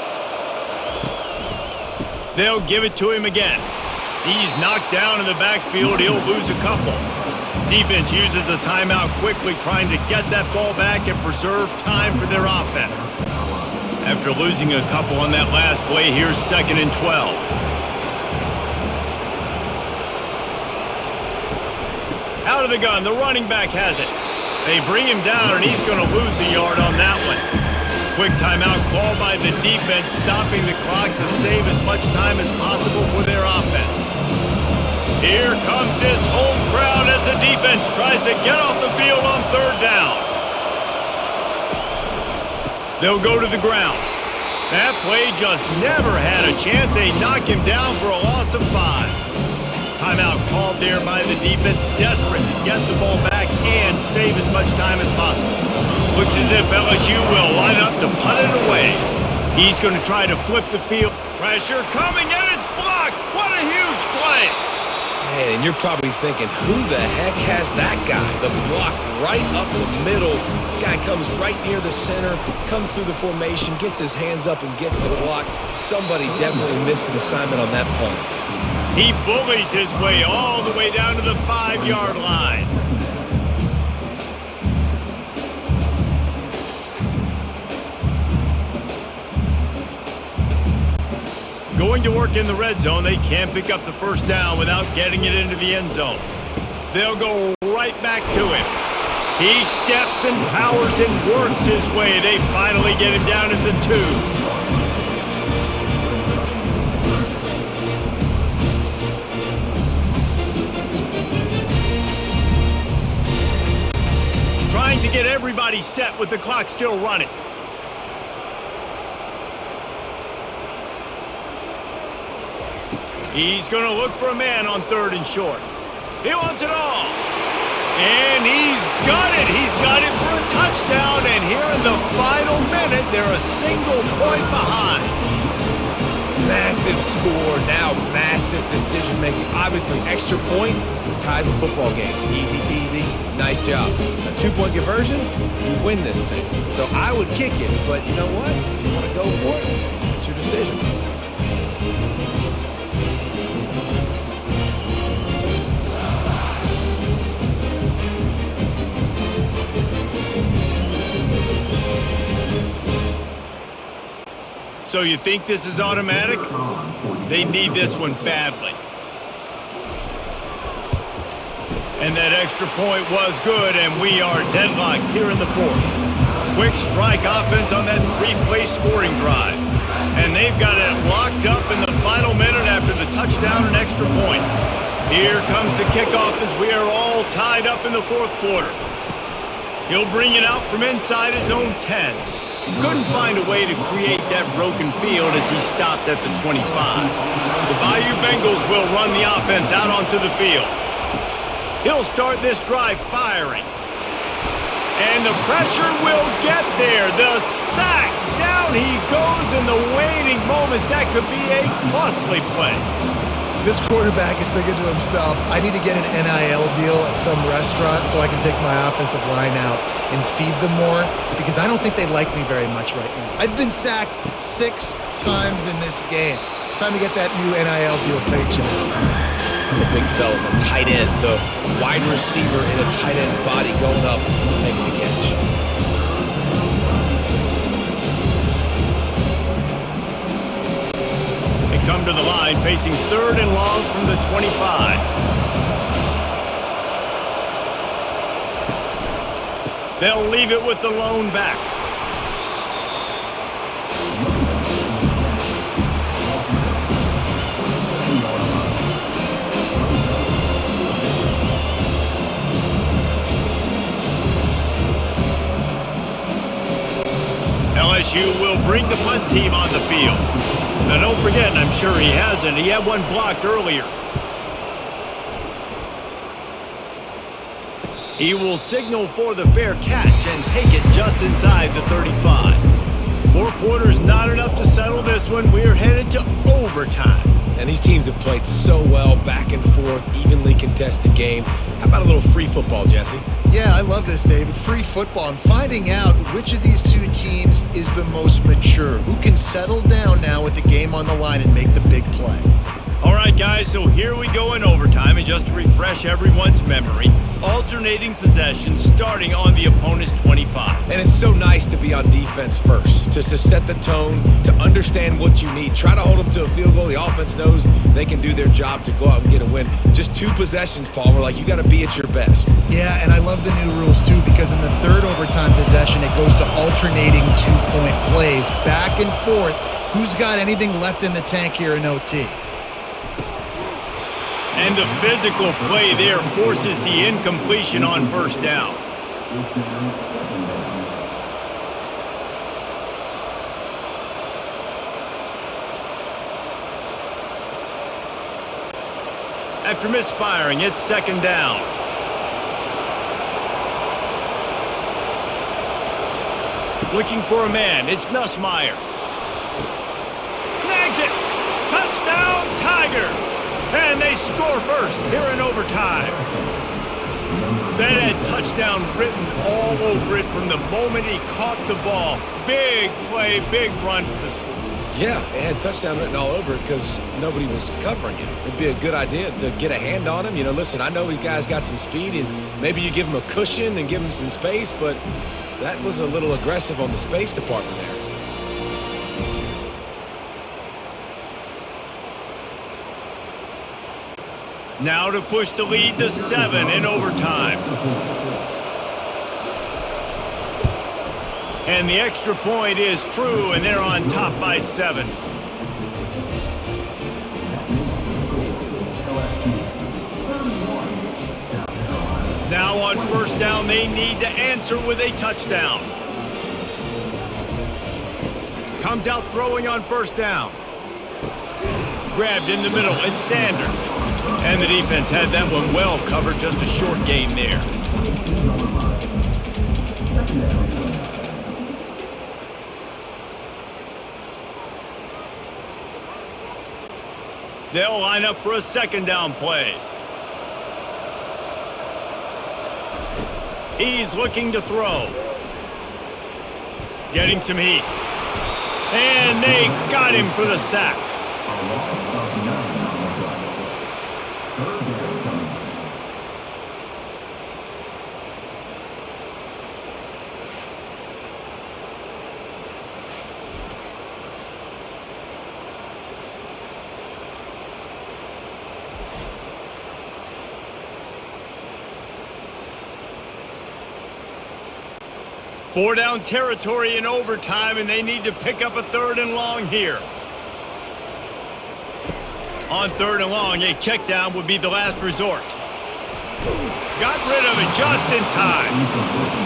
A: They'll give it to him again. He's knocked down in the backfield. He'll lose a couple. Defense uses a timeout quickly, trying to get that ball back and preserve time for their offense. After losing a couple on that last play, here's 2nd and 12. Out of the gun, the running back has it. They bring him down, and he's going to lose a yard on that one. Quick timeout call by the defense, stopping the clock to save as much time as possible for their offense. Here comes this home crowd as the defense tries to get off the field on 3rd down. They'll go to the ground. That play just never had a chance. They knock him down for a loss of 5. Timeout called there by the defense, desperate to get the ball back and save as much time as possible. Looks as if LSU will line up to punt it away. He's going to try to flip the field. Pressure coming, and it's blocked. What a huge play. play.
C: Man, and you're probably thinking, who the heck has that guy? The block right up the middle. Guy comes right near the center, comes through the formation, gets his hands up and gets the block. Somebody definitely missed an assignment on that point.
A: He bullies his way all the way down to the 5-yard line. Going to work in the red zone, they can't pick up the first down without getting it into the end zone. They'll go right back to him. He steps and powers and works his way. They finally get him down at the 2. Trying to get everybody set with the clock still running. He's going to look for a man on 3rd and short. He wants it all. And he's got it. He's got it for a touchdown. And here in the final minute, they're a single point behind.
C: Massive score, now massive decision-making. Obviously, extra point ties the football game. Easy peasy, nice job. A 2-point conversion, you win this thing. So I would kick it, but you know what? If you want to go for it, it's your decision.
A: So you think this is automatic? They need this one badly. And that extra point was good, and we are deadlocked here in the 4th. Quick strike offense on that 3-play scoring drive. And they've got it locked up in the final minute after the touchdown and extra point. Here comes the kickoff as we are all tied up in the 4th quarter. He'll bring it out from inside his own 10. Couldn't find a way to create that broken field as he stopped at the 25. The Bayou Bengals will run the offense out onto the field. He'll start this drive firing. And the pressure will get there. The sack. Down he goes in the waning moments. That could be a costly play.
B: This quarterback is thinking to himself, I need to get an NIL deal at some restaurant so I can take my offensive line out and feed them more, because I don't think they like me very much right now. I've been sacked 6 times in this game. It's time to get that new NIL deal paycheck.
C: The big fella, the tight end, the wide receiver in a tight end's body going up and making the catch.
A: Come to the line facing 3rd and long from the 25. They'll leave it with the lone back. LSU will bring the punt team on the field. Now, don't forget, and I'm sure he hasn't, he had one blocked earlier. He will signal for the fair catch and take it just inside the 35. 4 quarters not enough to settle this one. We're headed to overtime.
C: And these teams have played so well, back and forth, evenly contested game. How about a little free football, Jesse?
B: Yeah, I love this, David. Free football. I'm finding out which of these 2 teams is the most mature, who can settle down now with the game on the line and make the big play.
A: All right, guys, so here we go in overtime, and just to refresh everyone's memory, alternating possessions starting on the opponent's 25.
C: And it's so nice to be on defense first, just to set the tone, to understand what you need. Try to hold them to a field goal. The offense knows they can do their job to go out and get a win. Just 2 possessions, Paul. We're like, you got to be at your best.
B: Yeah, and I love the new rules, too, because in the 3rd overtime possession, it goes to alternating 2-point plays, back and forth. Who's got anything left in the tank here in OT?
A: And the physical play there forces the incompletion on 1st down. After misfiring, it's 2nd down. Looking for a man, it's Nussmeier. Snags it! Touchdown, Tigers! And they score first here in overtime. That had touchdown written all over it from the moment he caught the ball. Big play, big run for the school.
C: Yeah, it had touchdown written all over it because nobody was covering him. It'd be a good idea to get a hand on him. You know, listen, I know you guys got some speed, and maybe you give him a cushion and give him some space, but that was a little aggressive on the space department there.
A: Now to push the lead to 7 in overtime. And the extra point is true, and they're on top by 7. Now on first down, they need to answer with a touchdown. Comes out throwing on first down. Grabbed in the middle, and Sanders. And the defense had that one well covered, just a short gain there. They'll line up for a second down play. He's looking to throw. Getting some heat. And they got him for the sack. Four down territory in overtime, and they need to pick up a 3rd and long here. On 3rd and long, a check down would be the last resort. Got rid of it just in time.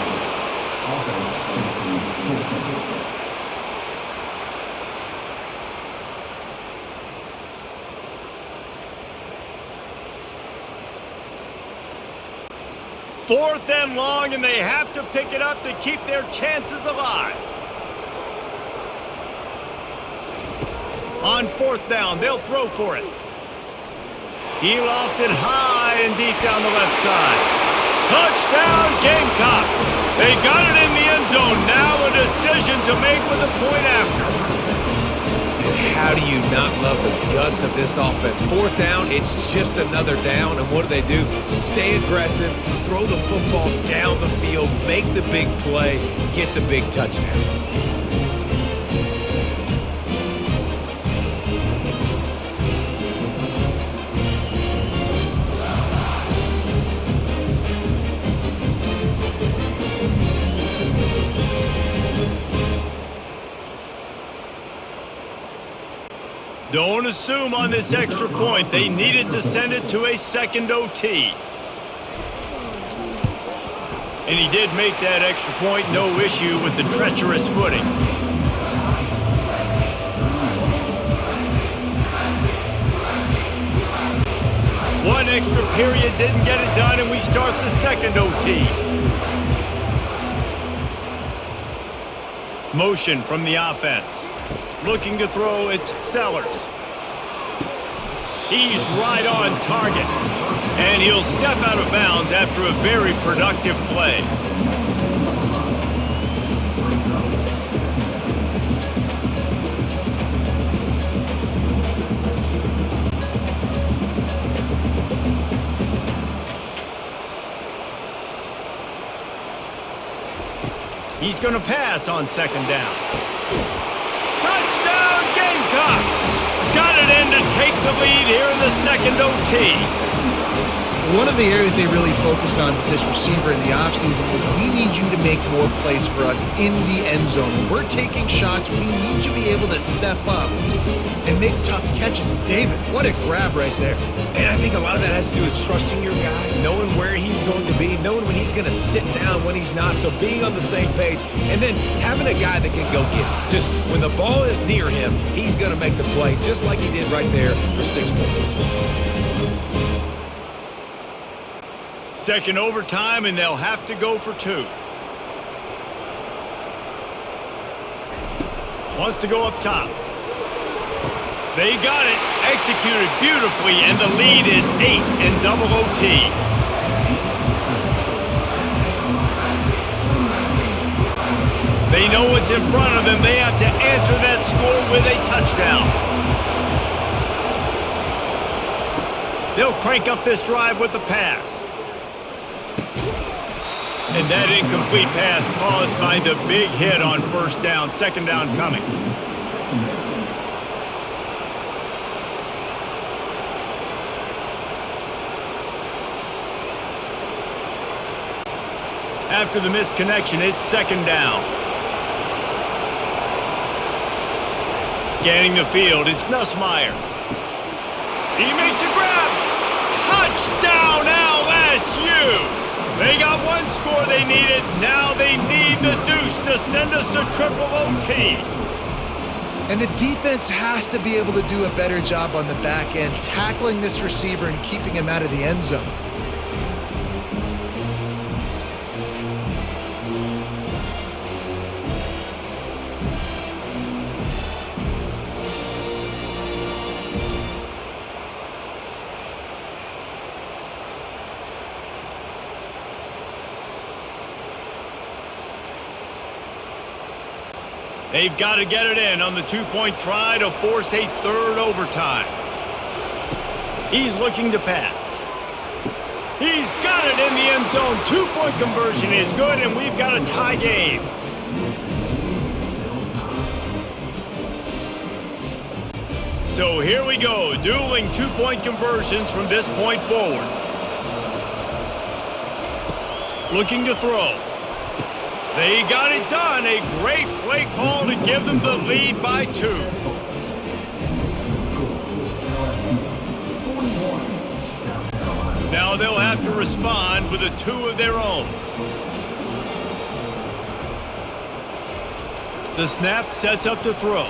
A: 4th and long, and they have to pick it up to keep their chances alive. On 4th down, they'll throw for it. He lofts it high and deep down the left side. Touchdown, Gamecocks! They got it in the end zone. Now a decision to make with a point after.
C: And how do you not love the guts of this offense? 4th down, it's just another down, and what do? Stay aggressive, throw the football down the field, make the big play, get the big touchdown.
A: Don't assume on this extra point. They needed to send it to a second OT. And he did make that extra point, no issue with the treacherous footing. One extra period didn't get it done, and we start the second OT. Motion from the offense. Looking to throw, it's Sellers. He's right on target. And he'll step out of bounds after a very productive play. He's going to pass on second down. Touchdown, Gamecocks! Got it in to take the lead here in the second OT.
B: One of the areas they really focused on with this receiver in the offseason was we need you to make more plays for us in the end zone. When we're taking shots, we need you to be able to step up and make tough catches. And David, what a grab right there.
C: And I think a lot of that has to do with trusting your guy, knowing where he's going to be, knowing when he's going to sit down, when he's not. So being on the same page, and then having a guy that can go get it. Just when the ball is near him, he's going to make the play, just like he did right there for 6 points.
A: Second overtime, and they'll have to go for 2. Wants to go up top. They got it, executed beautifully, and the lead is 8 in double OT. They know what's in front of them. They have to answer that score with a touchdown. They'll crank up this drive with the pass. And that incomplete pass caused by the big hit on first down. Second down coming. After the misconnection, it's second down. Scanning the field, it's Nussmeier. He makes a grab. Touchdown, LSU! They got one score they needed. Now they need the deuce to send us to triple OT.
B: And the defense has to be able to do a better job on the back end, tackling this receiver and keeping him out of the end zone.
A: They've got to get it in on the two-point try to force a third overtime. He's looking to pass. He's got it in the end zone. Two-point conversion is good, and we've got a tie game. So here we go, dueling two-point conversions from this point forward. Looking to throw. They got it done. A great play call to give them the lead by 2. Now they'll have to respond with a 2 of their own. The snap sets up to throw.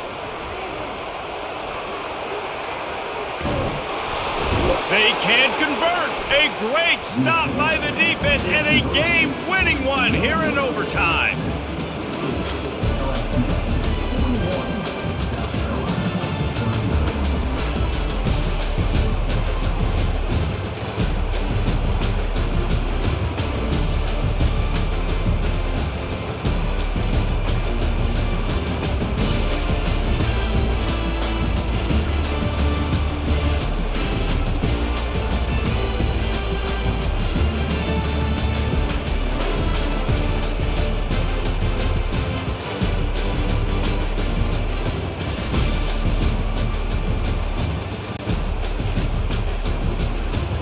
A: They can't convert. A great stop by the defense and a game-winning one here in overtime.